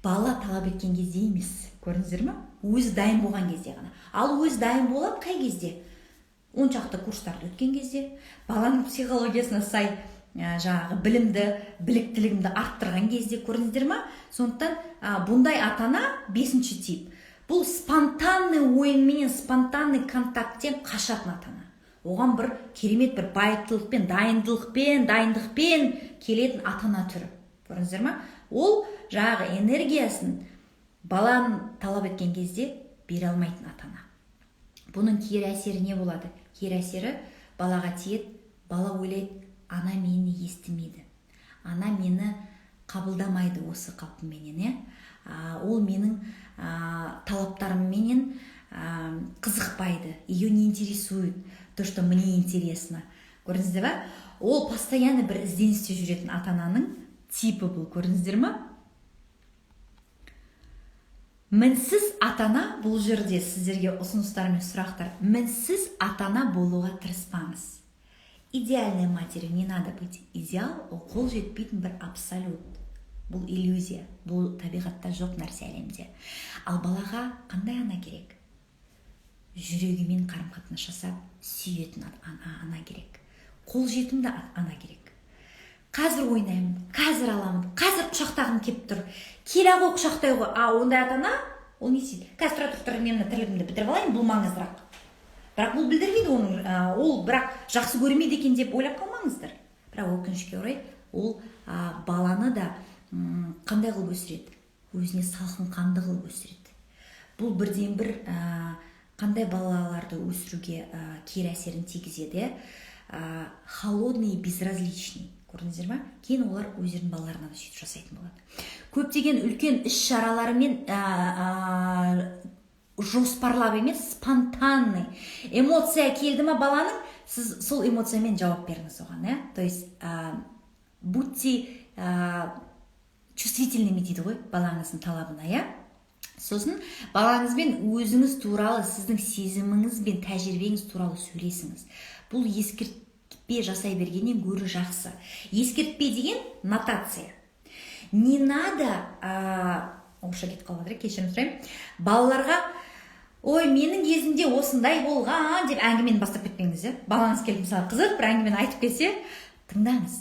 бала талап еткен кезде емес. Көрдіңіздер ме? Өзі дайын болған кезде ғана. Ал өзі дайын болады қай кезде? 10 шақты курстарды өткен кезде, баланың психологиясына сай білімді, біліктілігімді арттырған кезде, көрдіңіздер ме? Сондықтан бұндай ата-ана 5-ші тип. Бұл спонтанный ойынменен, спонтанный контакттен қашатын ата-ана. Оған бір керемет бір байыптылықпен, дайындықпен келетін ата-ана түрі. Көрдіңіздер ме? Ол энергиясын баланы талап еткен кезде бере алмайтын ата-ана. Бұның кері әсері не болады? Кері әсері балаға тиеді, бала ойлайды, ана мені естімейді. Ана мені қабылдамайды осы қалпыменен, Ол менің талаптарымменен қызықпайды. Ее не интересует то, что мне интересно. Көрдіңіздер ме? Ол постоянно бір ізденісте жүретін ата-ананың типі бұл. Көрдіңіздер ме? Мінсіз ата-ана, бұл жерде сіздерге ұсыныстар мен сұрақтар. Мінсіз ата-ана болуға тырыспаңыз. идеальной матерью не надо быть. Идеал ол қол жетпейтін бір абсолют. Бұл иллюзия, бұл табиғатта жоқ нәрсе әлемде. Ал балаға қандай ана керек? Жүрегімен қарым-қатынас жасап, сүйетін ана керек. Қол жетімді ана керек. Қазір ойнаймын, қазір аламын, қазір құшақтағым кеп тұр. Келе ғой құшақтай ғой. Ондай ата-ана, ол не істейді? Қазір тұра мен тірлігімді бітіріп алайын, бұл маңыздырақ. Бірақ бұл білдірмейді оның, ол бірақ жақсы көрмейді екен деп ойлап қалмаңыздар. Бірақ өкінішке орай, ол баланы да қандай қылып өсіреді? Өзіне салқын қанды қылып өсіреді. Бұл бірден бір қандай балаларды өсіруге кері әсерін тигізеді? Холодный и безразличный. Көрдіңіздер ма? Кейін олар өздерінің балаларына да сөйтіп жасайтын болады. Көптеген үлкен іс-шараларымен жоспарлап емес, спонтанный эмоция келді ма баланың, сіз сол эмоциямен жауап беріңіз оған, то есть будьте чувствительными дейді ғой балаңыздың талабына, сосын балаңызбен өзіңіз туралы, сіздің сезіміңіз бен тәжірибеңіз туралы сөйлесіңіз. Бұл ескертпе жасай бергеннен гөрі жақсы. Ескертпе деген нотация. Не надо, орысша кетіп қалып жатыр, кешірім сұраймын, балаларға ой, менің кезімде осындай болған деп әңгімені бастап кетпеңіз, балаңыз келіп мысалы қызық бір әңгімені айтып келсе, тыңдаңыз,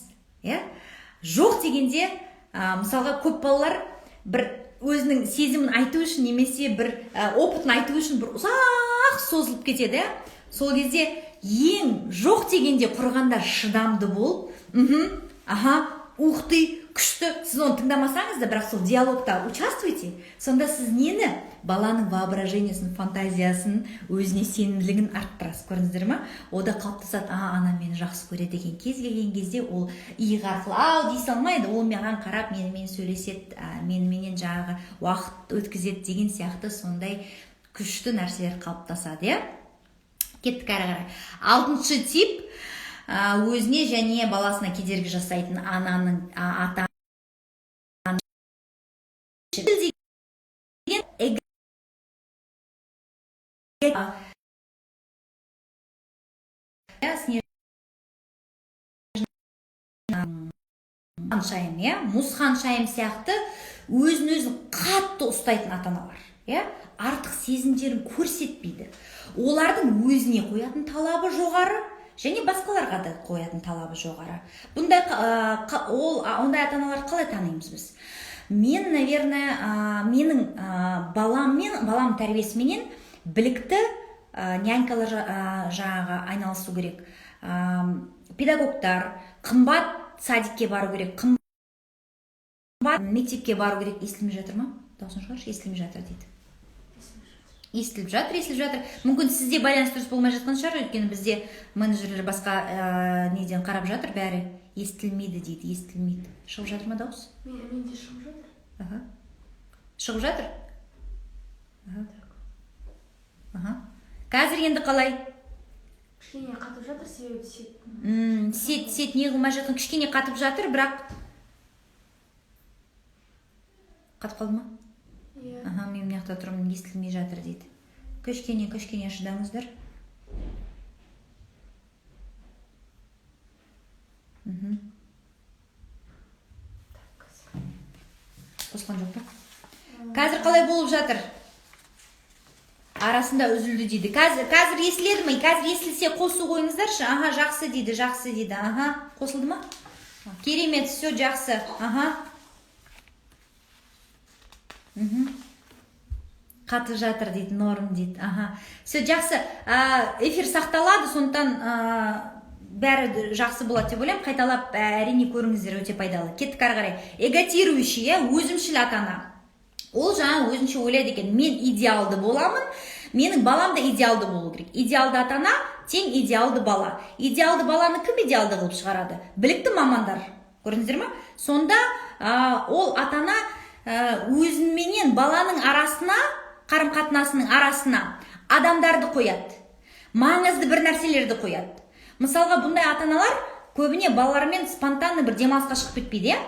жоқ дегенде, мысалға көп балалар бір өзінің сезімін айту үшін немесе бір опытын айту үшін бір ұзақ созылып кетеді, сол кезде ең жоқ дегенде құрғанда шыдамды бол, ух ты, күшті, сіз оны тыңдамасаңыз да, бірақ сол диалогта участвуйте, сонда сіз нені? Баланың воображениясын, фантазиясын, өзіне сенімділігін арттырасыз, көрдіңіздер ма? Ода қалыптасады, анам мені жақсы көреді деген кез келген кезде ол иығы арқылы, дей салмайды, ол маған қарап, менімен сөйлеседі, меніменен жаңағы уақыт өткізеді деген сияқты сондай күшті нәрселер қалыптасады, Кеттік әрі қарай. 6-шы тип өзіне және баласына кедергі жасайтын ананың ата мұзхан шайым сияқты өзін қатты ұстайтын ата-аналар, артық сезімдерін көрсетпейді. Олардың өзіне қоятын талабы жоғары, және басқаларға да қоятын талабы жоғары. Ондай ата-аналар қалай танимыз біз? Мен, наверное, менің балам тәрбиесіменен білікті нянькалар жаңағы айналысу керек. Педагогтар, қымбат садикке бару керек, қымбат мектепке бару керек. Естілмей жатыр ма? Даусын шығаршы, естілмей жатыр дейді. Естіліп жатыр. Мүмкін сізде байланыс дұрыс болмай жатқан шығар, өйткені бізде менеджерлер басқа неден қарап жатыр, бәрі естілмейді дейді, естілмейді. Шығып жатыр ма дауыс? Менде шығып жатыр. Шығып жатыр? Қазір енді қалай? Кішкене қатып жатыр, себебі сет не қылмай жатқан, кішкене қатып жатыр, бірақ қатып қалды ма? Мен мияқта тұрмын, естілмей жатыр дейді. Кішкене шыдаңыздар. Қосқан жоқ па? Қазір қалай болып жатыр? Арасында үзілді дейді. Қазір естіледі ме? Қазір естілсе қосу қойыңыздаршы. Жақсы дейді. Қосылды ма? Керемет, все жақсы. Қатып жатыр дейді, норм дейді. Все жақсы. Эфир сақталады, сондықтан бәрі жақсы болады деп ойлаймын. Қайталап әрине көріңіздер, өте пайдалы. Кеттік ары қарай. Эгоцирующий, өзімшіл ата-ана. Ол жаңа өзінше ойлайды екен, мен идеалды боламын, менің балам да идеалды болу керек. Идеалды ата-ана тең идеалды бала. Идеалды баланы кім идеалды қылып шығарады? Білікті мамандар. Көрдіңіздер ма? Сонда ол ата-ана өзіменен баланың арасына, қарым-қатынасының арасына адамдарды қояды. Маңызды бір нәрселерді қояды. Мысалға, бұндай ата-аналар көбіне балалармен спонтанны бір демалысқа шығып кетпейді,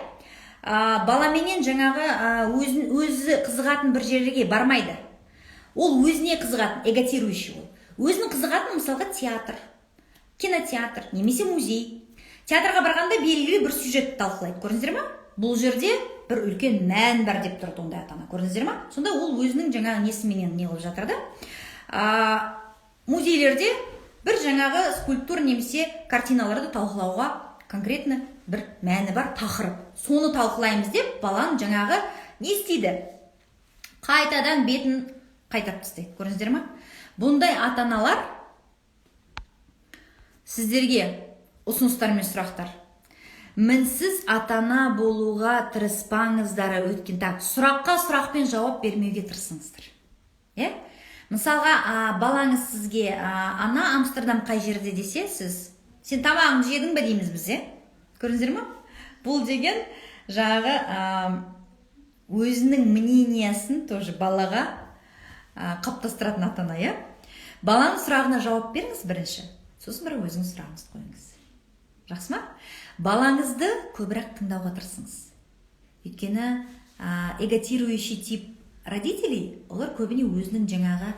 баламенен жаңағы өзі қызығатын бір жерлерге бармайды. Ол өзіне қызығатын, эгоцирующий ол. Өзінің қызығатын, мысалға, театр, кинотеатр немесе музей. Театрға барғанда белгілі бір сюжетті талқылайды, көрдіңіздер ма? Бұл жерде бір үлкен мән бар деп тұрды ондай ата-ана, көрдіңіздер ма? Сонда ол өзінің жаңағы несіменен не қылып жатыр да. Музейлерде бір жаңағы скульптура немесе картиналарды талқылауға конкретно бір мәні бар тақырып. Соны талқылаймыз деп баланың жаңағы не істейді? Қайтадан бетін қайтарып тастайды, көрдіңіздер ма? Бұндай ата-аналар сіздерге ұсыныстар мен сұрақтар. Мінсіз ата-ана болуға тырыспаңыздар. Өткен сұраққа сұрақпен жауап бермеуге тырысыңыздар. Мысалға, балаңыз сізге ана Амстердам қай жерде десе, сен тамағыңды жедің бе дейміз біз, көрдіңіздер ма? Бұл деген жағы өзінің мнениясын тоже балаға қалыптастыратын ата-ана. Баланың сұрағына жауап беріңіз бірінші, сосын бір өзіңіз сұрағыңызды қойыңыз. Жақсы ма? Балаңызды көбірек тыңдауға тырысыңыз. Өйткені эготирующий тип родителей, олар көбіне өзінің жаңағы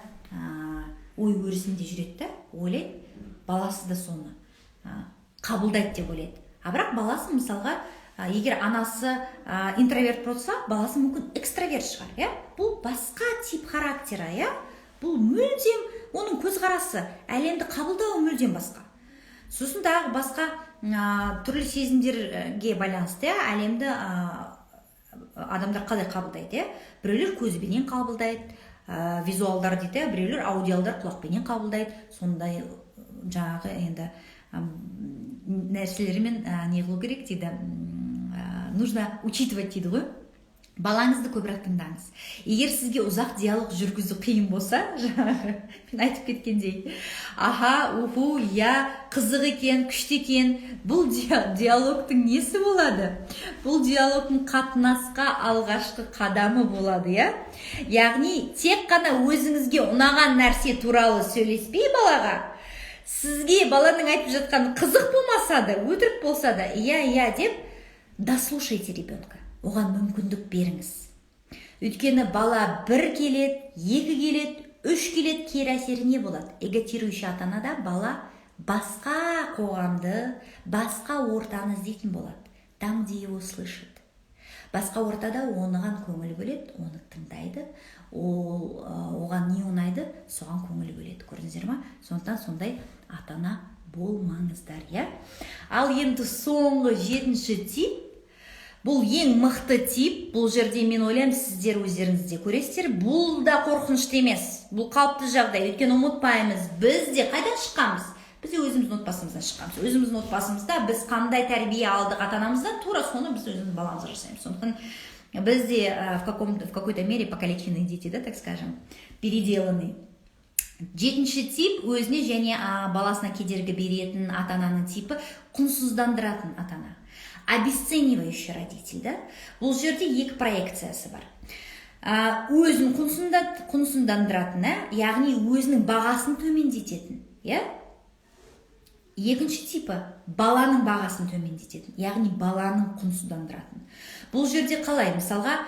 ой өрісінде жүреді, ойлайды, баласы да соны қабылдайды деп ойлайды. Бірақ баласы мысалға, егер анасы интроверт болса, баласы мүмкін экстраверт шығар. Бұл басқа тип характері, бұл мүлдем оның көзқарасы, әлемді қабылдауы мүлдем басқа. Сосын дағы басқа түрлі сезімдерге байланысты әлемді адамдар қалай қабылдайды. Біреулер көзбенен қабылдайды, визуалдар дейді, біреулер аудиалдар құлақпенен қабылдайды. Сондай жаңағы енді нәрселермен не қылу керек дейді, нужно учитывать дейді ғой. Балаңызды көбірек тыңдаңыз. Егер сізге ұзақ диалог жүргізу қиын болса, мен айтып кеткендей, уху, қызық екен, күшті екен, бұл диалогтың несі болады? Бұл диалогтың қатынасқа алғашқы қадамы болады, Яғни, тек қана өзіңізге ұнаған нәрсе туралы сөйлеспей балаға, сізге баланың айтып жатқан қызық болмаса да, өтірік болса да, деп, дослушайте ребенка. Оған мүмкіндік беріңіз. Өйткені бала 1 келет, 2 келет, 3 келет кері әсері не болады? Эготирующий ата-анада бала басқа қоғамды, басқа ортаны іздейтін болады. Там, где его слышит. Басқа ортада оған көңіл бөледі, оны тыңдайды, оған не ұнайды, соған көңіл бөледі. Көрдіңіздер ма? Сондықтан сондай ата-ана болмаңыздар, Ал енді соңғы 7-ші тип, бұл ең мықты тип. Бұл жерде мен ойлаймын, сіздер өздеріңізде көресіздер. Бұл да қорқынышты емес. Бұл қалыпты жағдай. Өйткені ұмытпаймыз, біз де қайдан шыққанбыз? Біз де өзіміздің отбасымыздан шыққанбыз. Өзіміздің отбасымызда біз қандай тәрбие алдық ата-анамыздан, тура соны біз өзіміз баламызға жасаймыз. Сондықтан біз де в какой-то мере покалеченные дети, так скажем, переделанные. 7-ші тип өзіне және баласына кедергі беретін ата-ананың типі құнсыздандыратын ата-ана. Обесценивающий родитель, Бұл жерде 2 проекциясы бар. Өзін құнсыздандыратын, яғни өзінің бағасын төмендететін. Екінші типі баланың бағасын төмендететін, яғни баланың құнсыздандыратын. Бұл жерде қалай? Мысалға,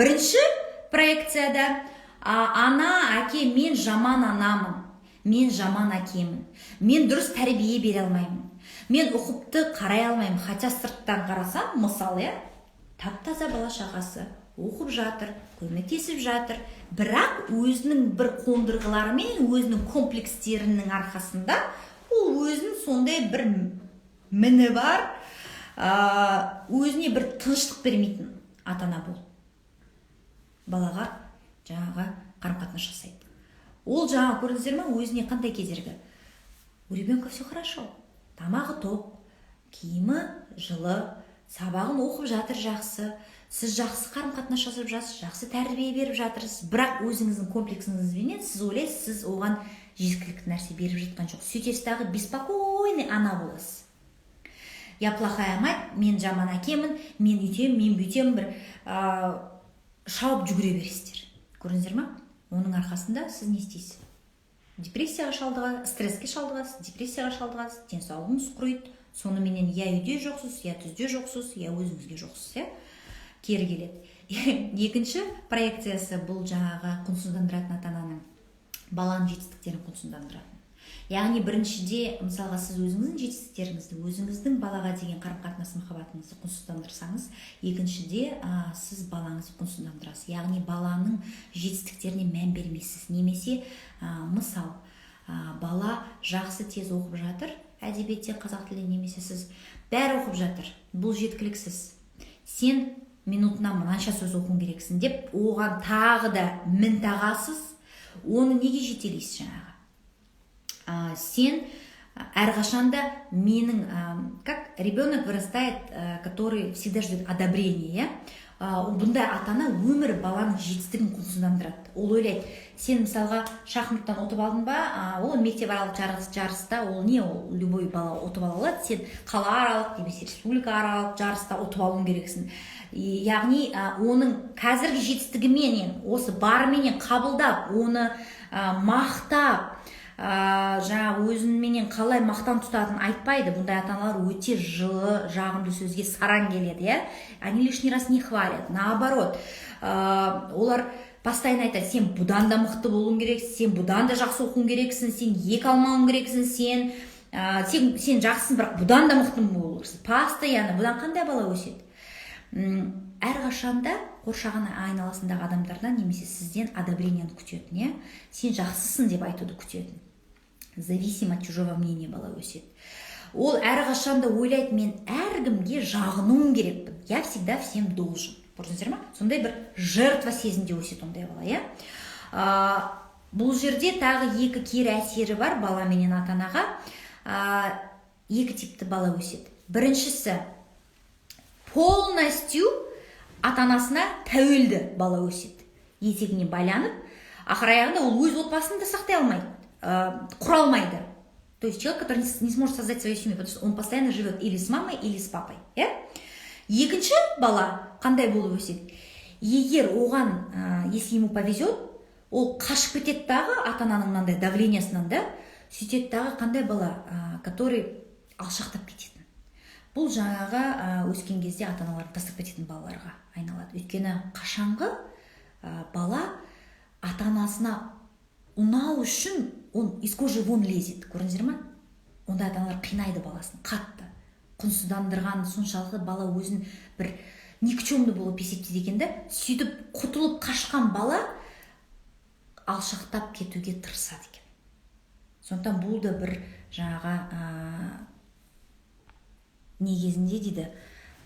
бірінші проекцияда ана, әке, мен жаман анамын, мен жаман әкемін, мен дұрыс тәрбие бере алмаймын. Мен ұқыпты қарай алмаймын, хотя сырттан қарасам, мысалы, тап-таза бала шағасы, оқып жатыр, көмектесіп жатыр, бірақ өзінің бір қондырғылары мен өзінің комплекстерінің арқасында ол өзінің сондай бір міні бар, өзіне бір тыныштық бермейтін ата-ана бол. Балаға жаңағы қарым-қатынас жасайды. Ол жаңа көрдіңіздер ме, өзіне қандай кедергі? У ребенка все хорошо. Тамағы тоқ, киімі жылы, сабағын оқып жатыр жақсы, сіз жақсы қарым-қатынас жасап жатырсыз, жақсы тәрбие беріп жатырсыз, бірақ өзіңіздің комплексіңізбенен сіз ойлайсыз, сіз оған жеткілікті нәрсе беріп жатқан жоқ. Сөйтесіз дағы беспокойный ана боласыз. Я плохая мать, мен жаман әкемін, мен үйтем, мен бүйтем, бір шауып жүгіре бересіздер. Көрдіңіздер ма? Оның арқасында сіз не істейсіз? Депрессияға шалдығасыз, стресске шалдығасыз, депрессияға шалдығасыз, денсаулығыңыз құриды. Соныменен я үйде жоқсыз, я түзде жоқсыз, я өзіңізге жоқсыз, кері келеді. Екінші проекциясы бұл жаңағы құнсыздандыратын ата-ананың баланың жетістіктерін құнсыздандыратын. Яғни біріншіде мысалға сіз өзіңіздің жетістіктеріңізді, өзіңіздің балаға деген қарым-қатынас махаббатыңызды құнсыздандырсаңыз, екіншіде сіз балаңызды құнсыздандырасыз. Яғни баланың жетістіктеріне мән бермейсіз. Немесе мысал, бала жақсы тез оқып жатыр, әдебиетте, қазақ тілі, немесе сіз бәрі оқып жатыр, бұл жеткіліксіз. Сен минутына мынанша сөз оқуың керексің деп, оған тағы да мін тағасыз, оны неге жетелейсіз жаңағы? Сен әрқашанда менің, как ребенок вырастает, который всегда ждет одобрения, бұндай ата-ана өмір баланың жетістігін құнсыздандырады. Ол ойлайды, сен мысалға шахматтан ұтып алдың ба, ол мектепаралық жарыста, ол не, ол любой бала ұтып ала алады, сен қалааралық немесе республикааралық жарыста ұтып алуың керексің. Яғни оның қазіргі жетістігіменен, осы барыменен қабылдап, оны мақтап, жаңа өзіменен қалай мақтан тұтатын айтпайды. Бұндай ата-аналар өте жылы, жағымды сөзге сараң келеді, иә? Они лишний раз не хвалят. Наоборот, олар постоянно айтады, сен бұдан да мықты болуың керексің, сен бұдан да жақсы оқуың керексің, сен ек алмауың керексің, сен жақсысың, бірақ бұдан да мықты болуың керексің. Постоянно, бұдан қандай бала өседі? Әрқашанда қоршаған айналасындағы адамдардан немесе сізден одобрениені күтетін, иә? Сен жақсысың деп айтуды күтетін. Зависимо от чужого мнения бала өседі. Ол әрқашанда ойлайды, мен әркімге жағынуым керекпін. Я всегда всем должен. Көрдіңіздер ме? Сондай бір жертва сезімде өседі ондай бала, иә? Бұл жерде тағы екі кері әсері бар бала менен ата-анаға. Екі типті бала өседі. Біріншісі, полностью ата-анасына тәуелді бала өседі. Етегіне байланып, ақыр аяғында ол өз отбасын да сақтай алмайды, құра алмайды. То есть человек, который не сможет создать свою семью, потому что он постоянно живет или с мамой, или с папой. Екінші бала қандай болып өседі? Егер оған, если ему повезет, ол қашып кетеді дағы ата-ананың мынандай давлениесінен да, сөйтеді дағы қандай бала, который алшақтап кететін. Бұл жаңағы өскен кезде ата-аналарды тастап кететін балаларға айналады. Өйткені қашанғы бала ата-анасына ұнау үшін он из кожи вон лезет. Көрдіңіздер ме? Онда ата-аналар қинайды баласын, қатты. Құнсыздандырған соншалықты бала өзін бір никчемді болып есептейді екен, сөйтіп құтылып қашқан бала алшақтап кетуге тырысады екен. Сондықтан бұл да бір жаңағы не кезінде дейді,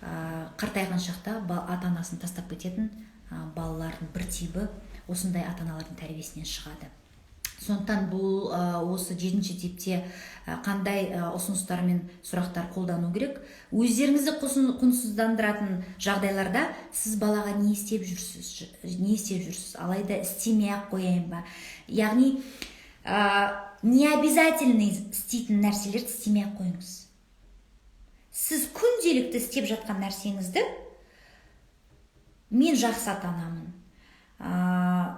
қартайған шақта ата-анасын тастап кететін балалардың бір типі осындай ата-аналардың тәрбиесінен шығады. Сондықтан бұл осы 7-ші типте қандай ұсыныстар мен сұрақтар қолдану керек? Өздеріңізді құнсыздандыратын жағдайларда сіз балаға не істеп жүрсіз? Алайда істемей-ақ қояйын ба? Яғни не обязательно істейтін нәрселерді істемей-ақ қойыңыз. Сіз күнделікті істеп жатқан нәрсеңізді мен жақсы ата-анамын,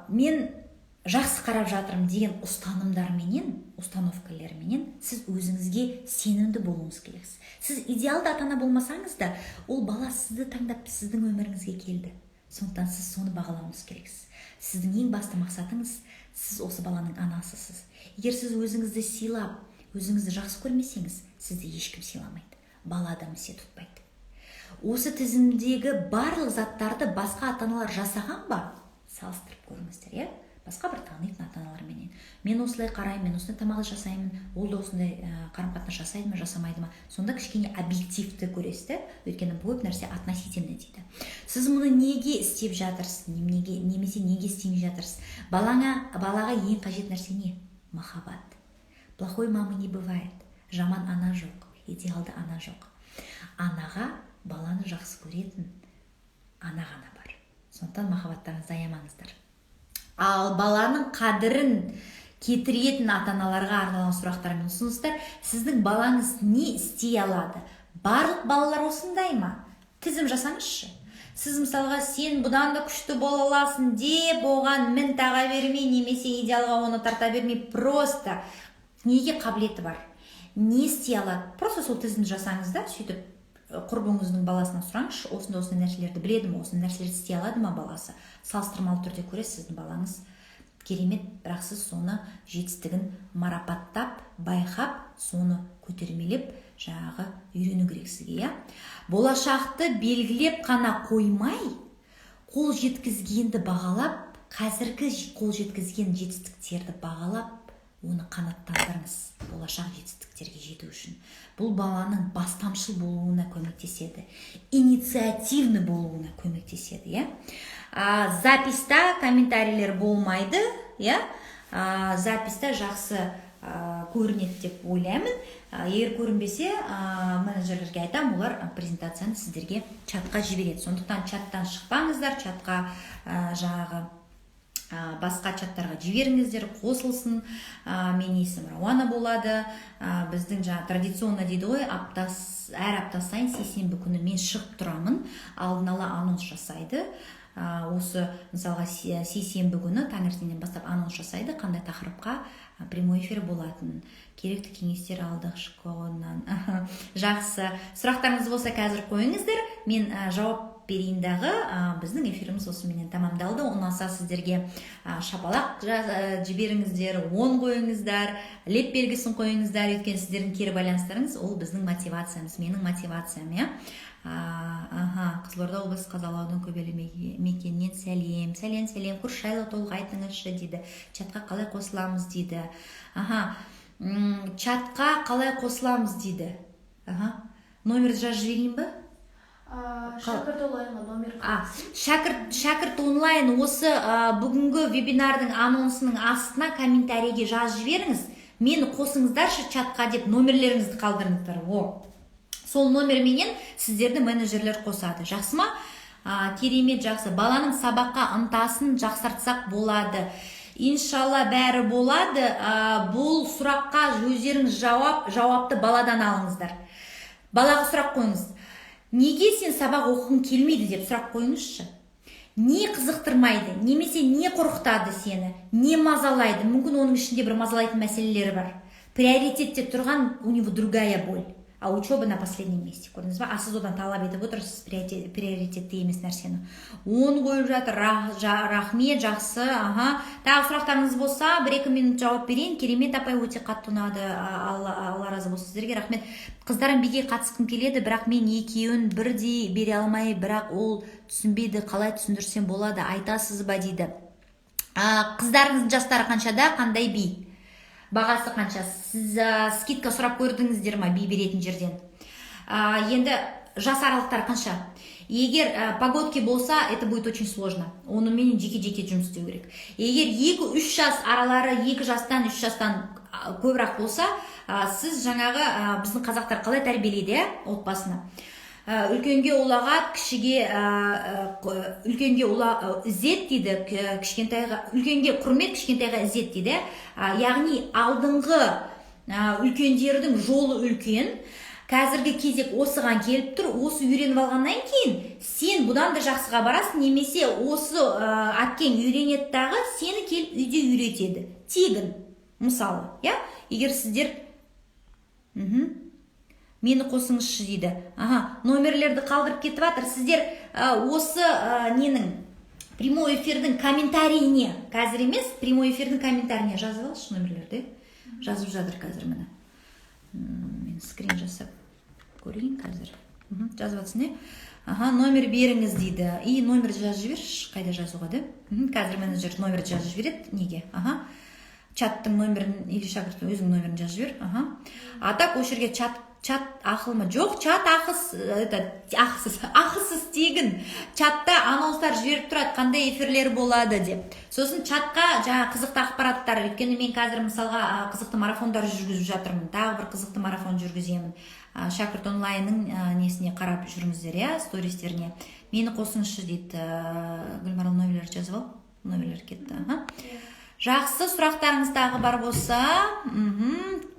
мен жақсы қарап жатырмын деген установкаларменен сіз өзіңізге сенімді болуыңыз керексіз. Сіз идеалды ата-ана болмасаңыз да, ол бала сізді таңдап сіздің өміріңізге келді. Сондықтан сіз соны бағалауыңыз керексіз. Сіздің ең басты мақсатыңыз, сіз осы баланың анасысыз. Егер сіз өзіңізді сыйлап, өзіңізді жақсы көрмесеңіз, сізді ешкім сыйламайды. Бала да місе тұтпайды. Осы тізімдегі барлық заттарды басқа ата-аналар жасаған ба? Салыстырып көріңіздер, иә? Басқа бір танитын ата-аналарменен. Мен осылай қараймын, мен осындай тамақ жасаймын, ол да осындай қарым-қатынас жасайды ма, жасамайды ма? Сонда кішкене объективті көресіз, өйткені көп нәрсе относительно дейді. Сіз мұны неге істеп жатырсыз, немесе неге істемей жатырсыз? Балаға ең қажет нәрсе не? Махаббат. Плохой мамы не бывает. Жаман ана жоқ, идеалды ана жоқ. Анаға баланы жақсы көретін ана ғана бар. Сондықтан махаббаттарыңызды аямаңыздар. Ал баланың қадірін кетіретін ата-аналарға арналған сұрақтар мен ұсыныстар, сіздің балаңыз не істей алады? Барлық балалар осындай ма? Тізім жасаңызшы. Сіз мысалға сен бұдан да күшті бола аласың деп оған мін таға бермей, немесе идеалға оны тарта бермей, просто неге қабілеті бар? Не істей алады? Просто сол тізімді жасаңыз да, сөйтіп құрбыңыздың баласынан сұраңызшы, осындай нәрселерді біледі ме, осындай нәрселерді істей алады ма баласы? Салыстырмалы түрде көресіз, сіздің балаңыз керемет, бірақ сіз соны жетістігін марапаттап, байқап, соны көтермелеп, жаңағы үйрену керек сізге, иә. Болашақты белгілеп қана қоймай, қол жеткізгенді бағалап, қазіргі қол жеткізген жетістіктерді бағалап, оны қанаттандырыңыз болашақ жетістіктерге жету үшін. Бұл баланың бастамшыл болуына көмектеседі, инициативны болуына көмектеседі, иә. Записта комментарийлер болмайды, иә. Записта жақсы көрінеді деп ойлаймын. Егер көрінбесе, менеджерлерге айтам, олар презентацияны сіздерге чатқа жібереді. Сондықтан чаттан шықпаңыздар, чатқа жаңағы басқа чаттарға жіберіңіздер, қосылсын. Мен есім Рауана болады. Біздің жаңа традиционно дейді ғой, әр апта сайын сейсенбі күні мен шығып тұрамын, алдын ала анонс жасайды. Осы мысалға сейсенбі күні таңертеңнен бастап анонс жасайды, қандай тақырыпқа прямой эфир болатын. Керекті кеңестер алдық школынан. Жақсы. Сұрақтарыңыз болса қазір қойыңыздар. Мен жауап берейін дағы. Біздің эфиріміз осыменен тамамдалды. Ұнаса сіздерге шапалақ жіберіңіздер, 10 қойыңыздар, леп белгісін қойыңыздар. Өйткені сіздердің кері байланыстарыңыз ол біздің мотивациямыз, менің мотивациям, иә. Қызылорда облысы Қазалаудың Көбелі мекенінен сәлем. Сәлем. Күршайлы толық айтыңызшы дейді. Чатқа қалай қосыламыз дейді. Чатқа қалай қосыламыз дейді. Номерді жазып жіберейін бе? Шәкірт онлайнға номер. Шәкірт онлайн осы бүгінгі вебинардың анонсының астына комментарийге жазып жіберіңіз. Мені қосыңыздаршы чатқа деп номерлеріңізді қалдырыңыздар. Сол номерменен сіздерді менеджерлер қосады. Жақсы ма? Керемет, жақсы. Баланың сабаққа ынтасын жақсартсақ болады. Иншалла бәрі болады. Бұл сұраққа өздеріңіз жауапты баладан алыңыздар. Балаға сұрақ қойыңыз. Неге сен сабақ оқығың келмейді деп сұрақ қойыңызшы. Не қызықтырмайды, немесе не қорқытады сені, не мазалайды. Мүмкін оның ішінде бір мазалайтын мәселелері бар. Приоритетте тұрған у него другая боль. А учеба на последнем месте. Көрдіңіз ба? Сіз одан талап етіп отырсыз приоритетті емес нәрсені. Оны қойып жатыр. Рахмет, жақсы. Тағы сұрақтарыңыз болса, 1-2 минут жауап берейін. Керемет апай өте қатты ұнады. Алла разы болсын сіздерге. Рахмет. Қыздарым биге қатысқым келеді, бірақ мен екеуін бірдей бере алмай, бірақ ол түсінбейді. Қалай түсіндірсем болады? Айтасыз ба дейді. Қыздарыңыздың жастары қаншада, қандай би? Бағасы қанша? Сіз скидка сұрап көрдіңіздер ма би беретін жерден? Енді жас аралықтар қанша? Егер погодки болса, это будет очень сложно. Оны менен жеке-жеке жұмыс істеу керек. Егер 2-3 жас аралары 2 жастан 3 жастан көбірек болса, сіз жаңағы біздің қазақтар қалай тәрбиелейді, отбасыны? Үлкенге ұлағат, кішіге үлкенге ізет дейді, үлкенге құрмет, кішкентайға ізет дейді. Яғни алдыңғы үлкендердің жолы үлкен, қазіргі кезек осыған келіп тұр, осы үйреніп алғаннан кейін сен бұдан да жақсыға барасың, немесе осы әкең үйренеді дағы сені келіп үйде үйретеді. Тегін, мысалы, егер сіздер мені қосыңызшы дейді. Номерлерді қалдырып кетіп жатыр. Сіздер осы ненің прямой эфирдің комментарийіне, қазір емес, прямой эфирдің комментарийіне жазып алшы номерлерді. Жазып жатыр қазір мені. Мен скрин жасап көрейін қазір. Жазып жатсын, номер беріңіз дейді. И номерді жазып жіберші, қайда жазуға да? Қазір менеджер номерді жазып жібереді. Неге? Чаттың номерін, или шәкірттің өзінің номерін жазып жібер. А так осы жерге чат ақыл ма? Жоқ, чат ақысыз тегін. Чатта анонстар жіберіп тұрады, қандай эфирлер болады деп. Сосын чатқа жаңа қызықты ақпараттар, өйткені мен қазір мысалға қызықты марафондар жүргізіп жатырмын. Тағы бір қызықты марафон жүргіземін. Шәкірт онлайнның несіне қарап жүріңіздер, стористеріне. Мені қосыңызшы дейді. Гүлмарал номерлер жазып ал. Номерлер кетті. Жақсы, сұрақтарыңыз тағы бар болса,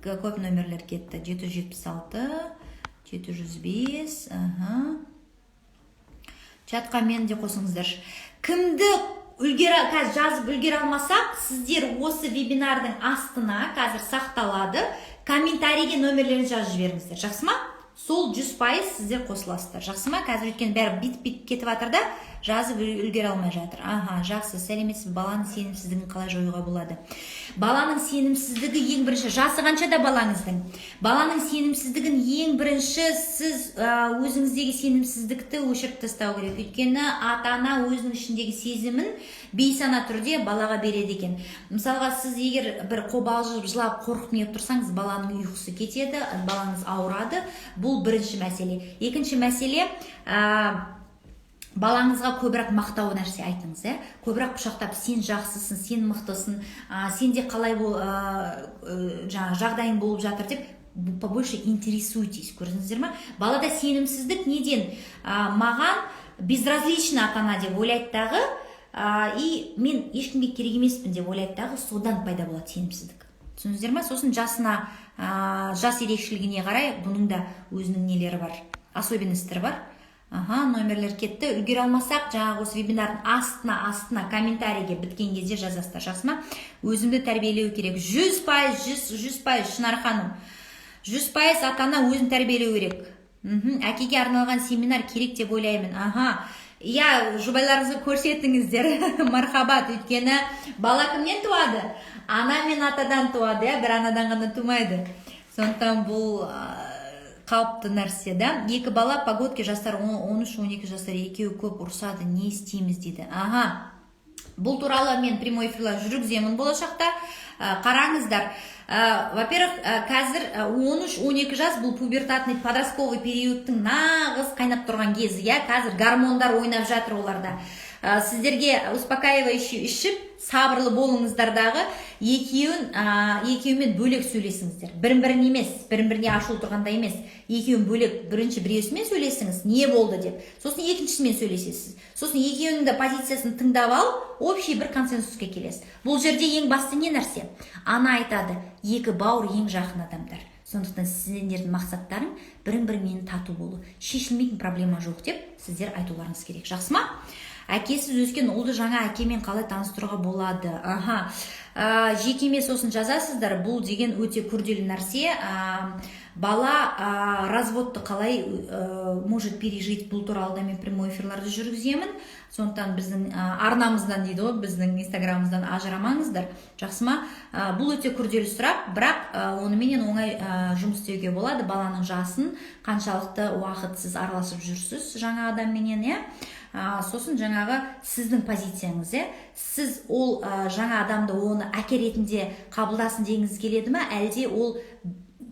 көп номерлер кетті. 776, 705, чатқа мені де қосыңыздар. Кімді қазір жазып үлгере алмасақ, сіздер осы вебинардың астына қазір сақталады, комментарийге номерлерін жазып жіберіңіздер. Жақсы ма? Сол 100% сіздер қосыласыздар. Жақсы ма? Қазір өткен бәрі бит-бит кетіп жатыр да, жазып үлгере алмай жатыр. Аха, жақсы, сәлеметсіз. Баланың сенімсіздігін қалай жоюға болады? Баланың сенімсіздігі ең бірінші, жасы қаншада балаңыздың? Баланың сенімсіздігін ең бірінші сіз өзіңіздегі сенімсіздікті өшіріп тастау керек. Өйткені ата-ана өзінің ішіндегі сезімін бейсана түрде балаға береді екен. Мысалға, сіз егер бір қобалжып, жылап, қорқып неғып тұрсаңыз, баланың ұйқысы кетеді, балаңыз ауырады. Бұл бірінші мәселе. Екінші мәселе, балаңызға көбірек мақтау нәрсе айтыңыз, көбірек құшақтап, сен жақсысың, сен мықтысың, сенде қалай жағдайың болып жатыр деп побольше интересуйтесь, көрдіңіздер ме? Балада сенімсіздік неден? Маған безразлично ата-ана деп ойлайды дағы, и мен ешкімге керек емеспін деп ойлайды дағы, содан пайда болады сенімсіздік. Түсіндіңіздер ме? Сосын жасына, жас ерекшелігіне қарай бұның да өзінің нелері бар, особенностьтері бар. Аха, номерлер кетті. Үлгере алмасақ, жаңағы осы вебинардың астына комментарийге біткен кезде жазасыздар, жақсы ма? Өзімді тәрбиелеу керек. 100%, Шынар ханым. 100% ата-ана өзін тәрбиелеу керек. Әкеге арналған семинар керек деп ойлаймын. Аха. Иә, жұбайларыңызды көрсетіңіздер. Мархабат, өйткені бала кімнен туады? Ана мен атадан туады, бір анадан ғана тумайды. Сондықтан бұл қалыпты нәрсе, да? Екі бала погодке, жастар 13-12 жастар, екеуі көп ұрсады, не істейміз дейді. Аха, бұл туралы мен прямой эфирлер жүргіземін болашақта. Қараңыздар. Во-первых, қазір 13-12 жас бұл пубертатный подростковый периодтың нағыз қайнап тұрған кезі, қазір гормондар ойнап жатыр оларда. Сіздерге успокаивающий ішіп, сабырлы болыңыздардағы, екеуімен бөлек сөйлесіңіздер. Бірін-бірін емес, бірін-біріне ашылу тұрғанда емес. Екеуін бөлек, бірінші біреусімен сөйлесіңіз, не болды деп. Сосын екіншісімен сөйлесесіз. Сосын екеуінің де позициясын тыңдап ал, общий бір консенсуске келесіз. Бұл жерде ең басты не нәрсе? Ана айтады, екі бауыр ең жақын адамдар. Сондықтан сіздердің мақсаттарың бірін-бірімен тату болу. Шешілмейтін проблема жоқ деп сіздер айтуларыңыз керек. Жақсы ма? Әкесіз өскен ұлды жаңа әкемен қалай таныстыруға болады? Аха, жекеме сосын жазасыздар, бұл деген өте күрделі нәрсе. Бала разводты қалай может пережить, бұл туралы да мен прямой эфирларды жүргіземін. Сондықтан біздің арнамыздан дейді ғой, біздің инстаграмымыздан ажырамаңыздар. Жақсы ма? Бұл өте күрделі сұрақ, бірақ онымен оңай жұмыс істеуге болады. Баланың жасын қаншалықты уақытсыз араласып жүрсіз жаңа адамменен, сосын жаңағы сіздің позицияңыз, сіз ол жаңа адамды оны әке ретінде қабылдасын дегіңіз келеді ме, әлде ол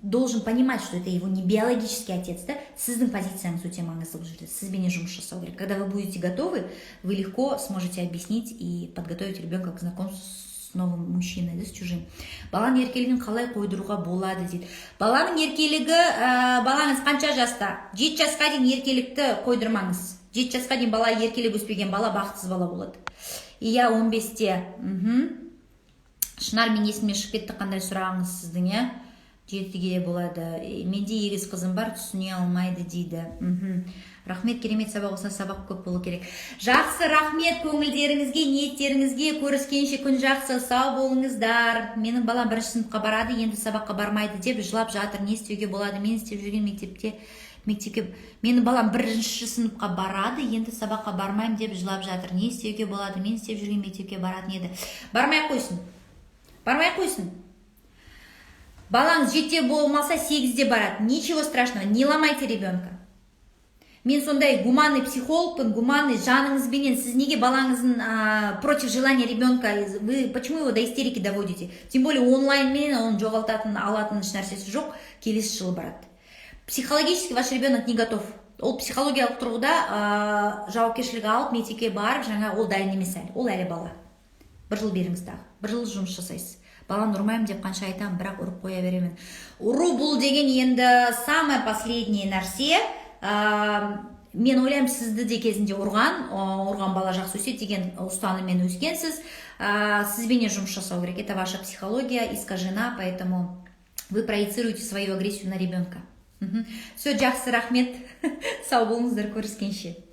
должен понимать, что это его не биологический отец, да? Сіздің позицияңыз өте маңызды бұл жерде. Сізбенен жұмыс жасау керек. Когда вы будете готовы, вы легко сможете объяснить и подготовить ребенка к знакомству с новым мужчиной, да, с чужим. Баланың еркелігін қалай қойдыруға болады дейді. Баланың еркелігі, балаңыз қанша жаста? 7 жасқа дейін еркелікті қойдырмаңыз. 7 жасқа дейін бала еркелік өспеген бала бақытсыз бала болады. Иә, 15-те. Шынар, мен есіме шығып кетті, қандай сұрағыңыз сіздің, 7-ге болады. Менде егіз қызым бар, түсіне алмайды дейді. Рахмет, керемет сабақ болса, сабақ көп болу керек. Жақсы, рахмет көңілдеріңізге, ниеттеріңізге, көріскенше күн жақсы, сау болыңыздар. Менің балам 1-ші сыныпқа барады, енді сабаққа бармайды деп жылап жатыр. Не істеуге болады? Мен істеп жүрген мектепке менің балам 1-ші сыныпқа барады, енді сабаққа бармайым деп жылап жатыр. Не істеуге болады? Мен істеп жүрген мектепке баратын еді. Бармай қойсын. Балаңыз 7-те болмаса 8-де барады. Ничего страшного, не ломайте ребенка. Мен сондай гуманный психологпын, гуманный жаныңызбенен. Сіз неге балаңыздың против желания ребенка, вы почему его до истерики доводите? Тем более онлайн-мен он жоғалтатын, алатын еш нәрсесі жоқ, келесі жылы барады. Психологически ваш ребенок не готов. Ол психологиялық тұрғыда жауапкершілік алып, мектепке барып, жаңа ол дайын емес әлі. Ол әлі бала. 1 жыл беріңіз тағы. 1 жыл жұмыс жасайсыз. Баланы ұрмаймын деп қанша айтамын, бірақ ұрып қоя беремін. Ұру бұл деген енді самое последнее нәрсе. Мен ойлаймын, сізді де кезінде ұрған бала жақсы өседі деген ұстаныммен өскенсіз. Сізбенен жұмыс жасау керек. Это ваша психология искажена, поэтому вы проецируете свою агрессию на ребенка. Все, жақсы, рахмет. Сау болыңыздар, көріскенше.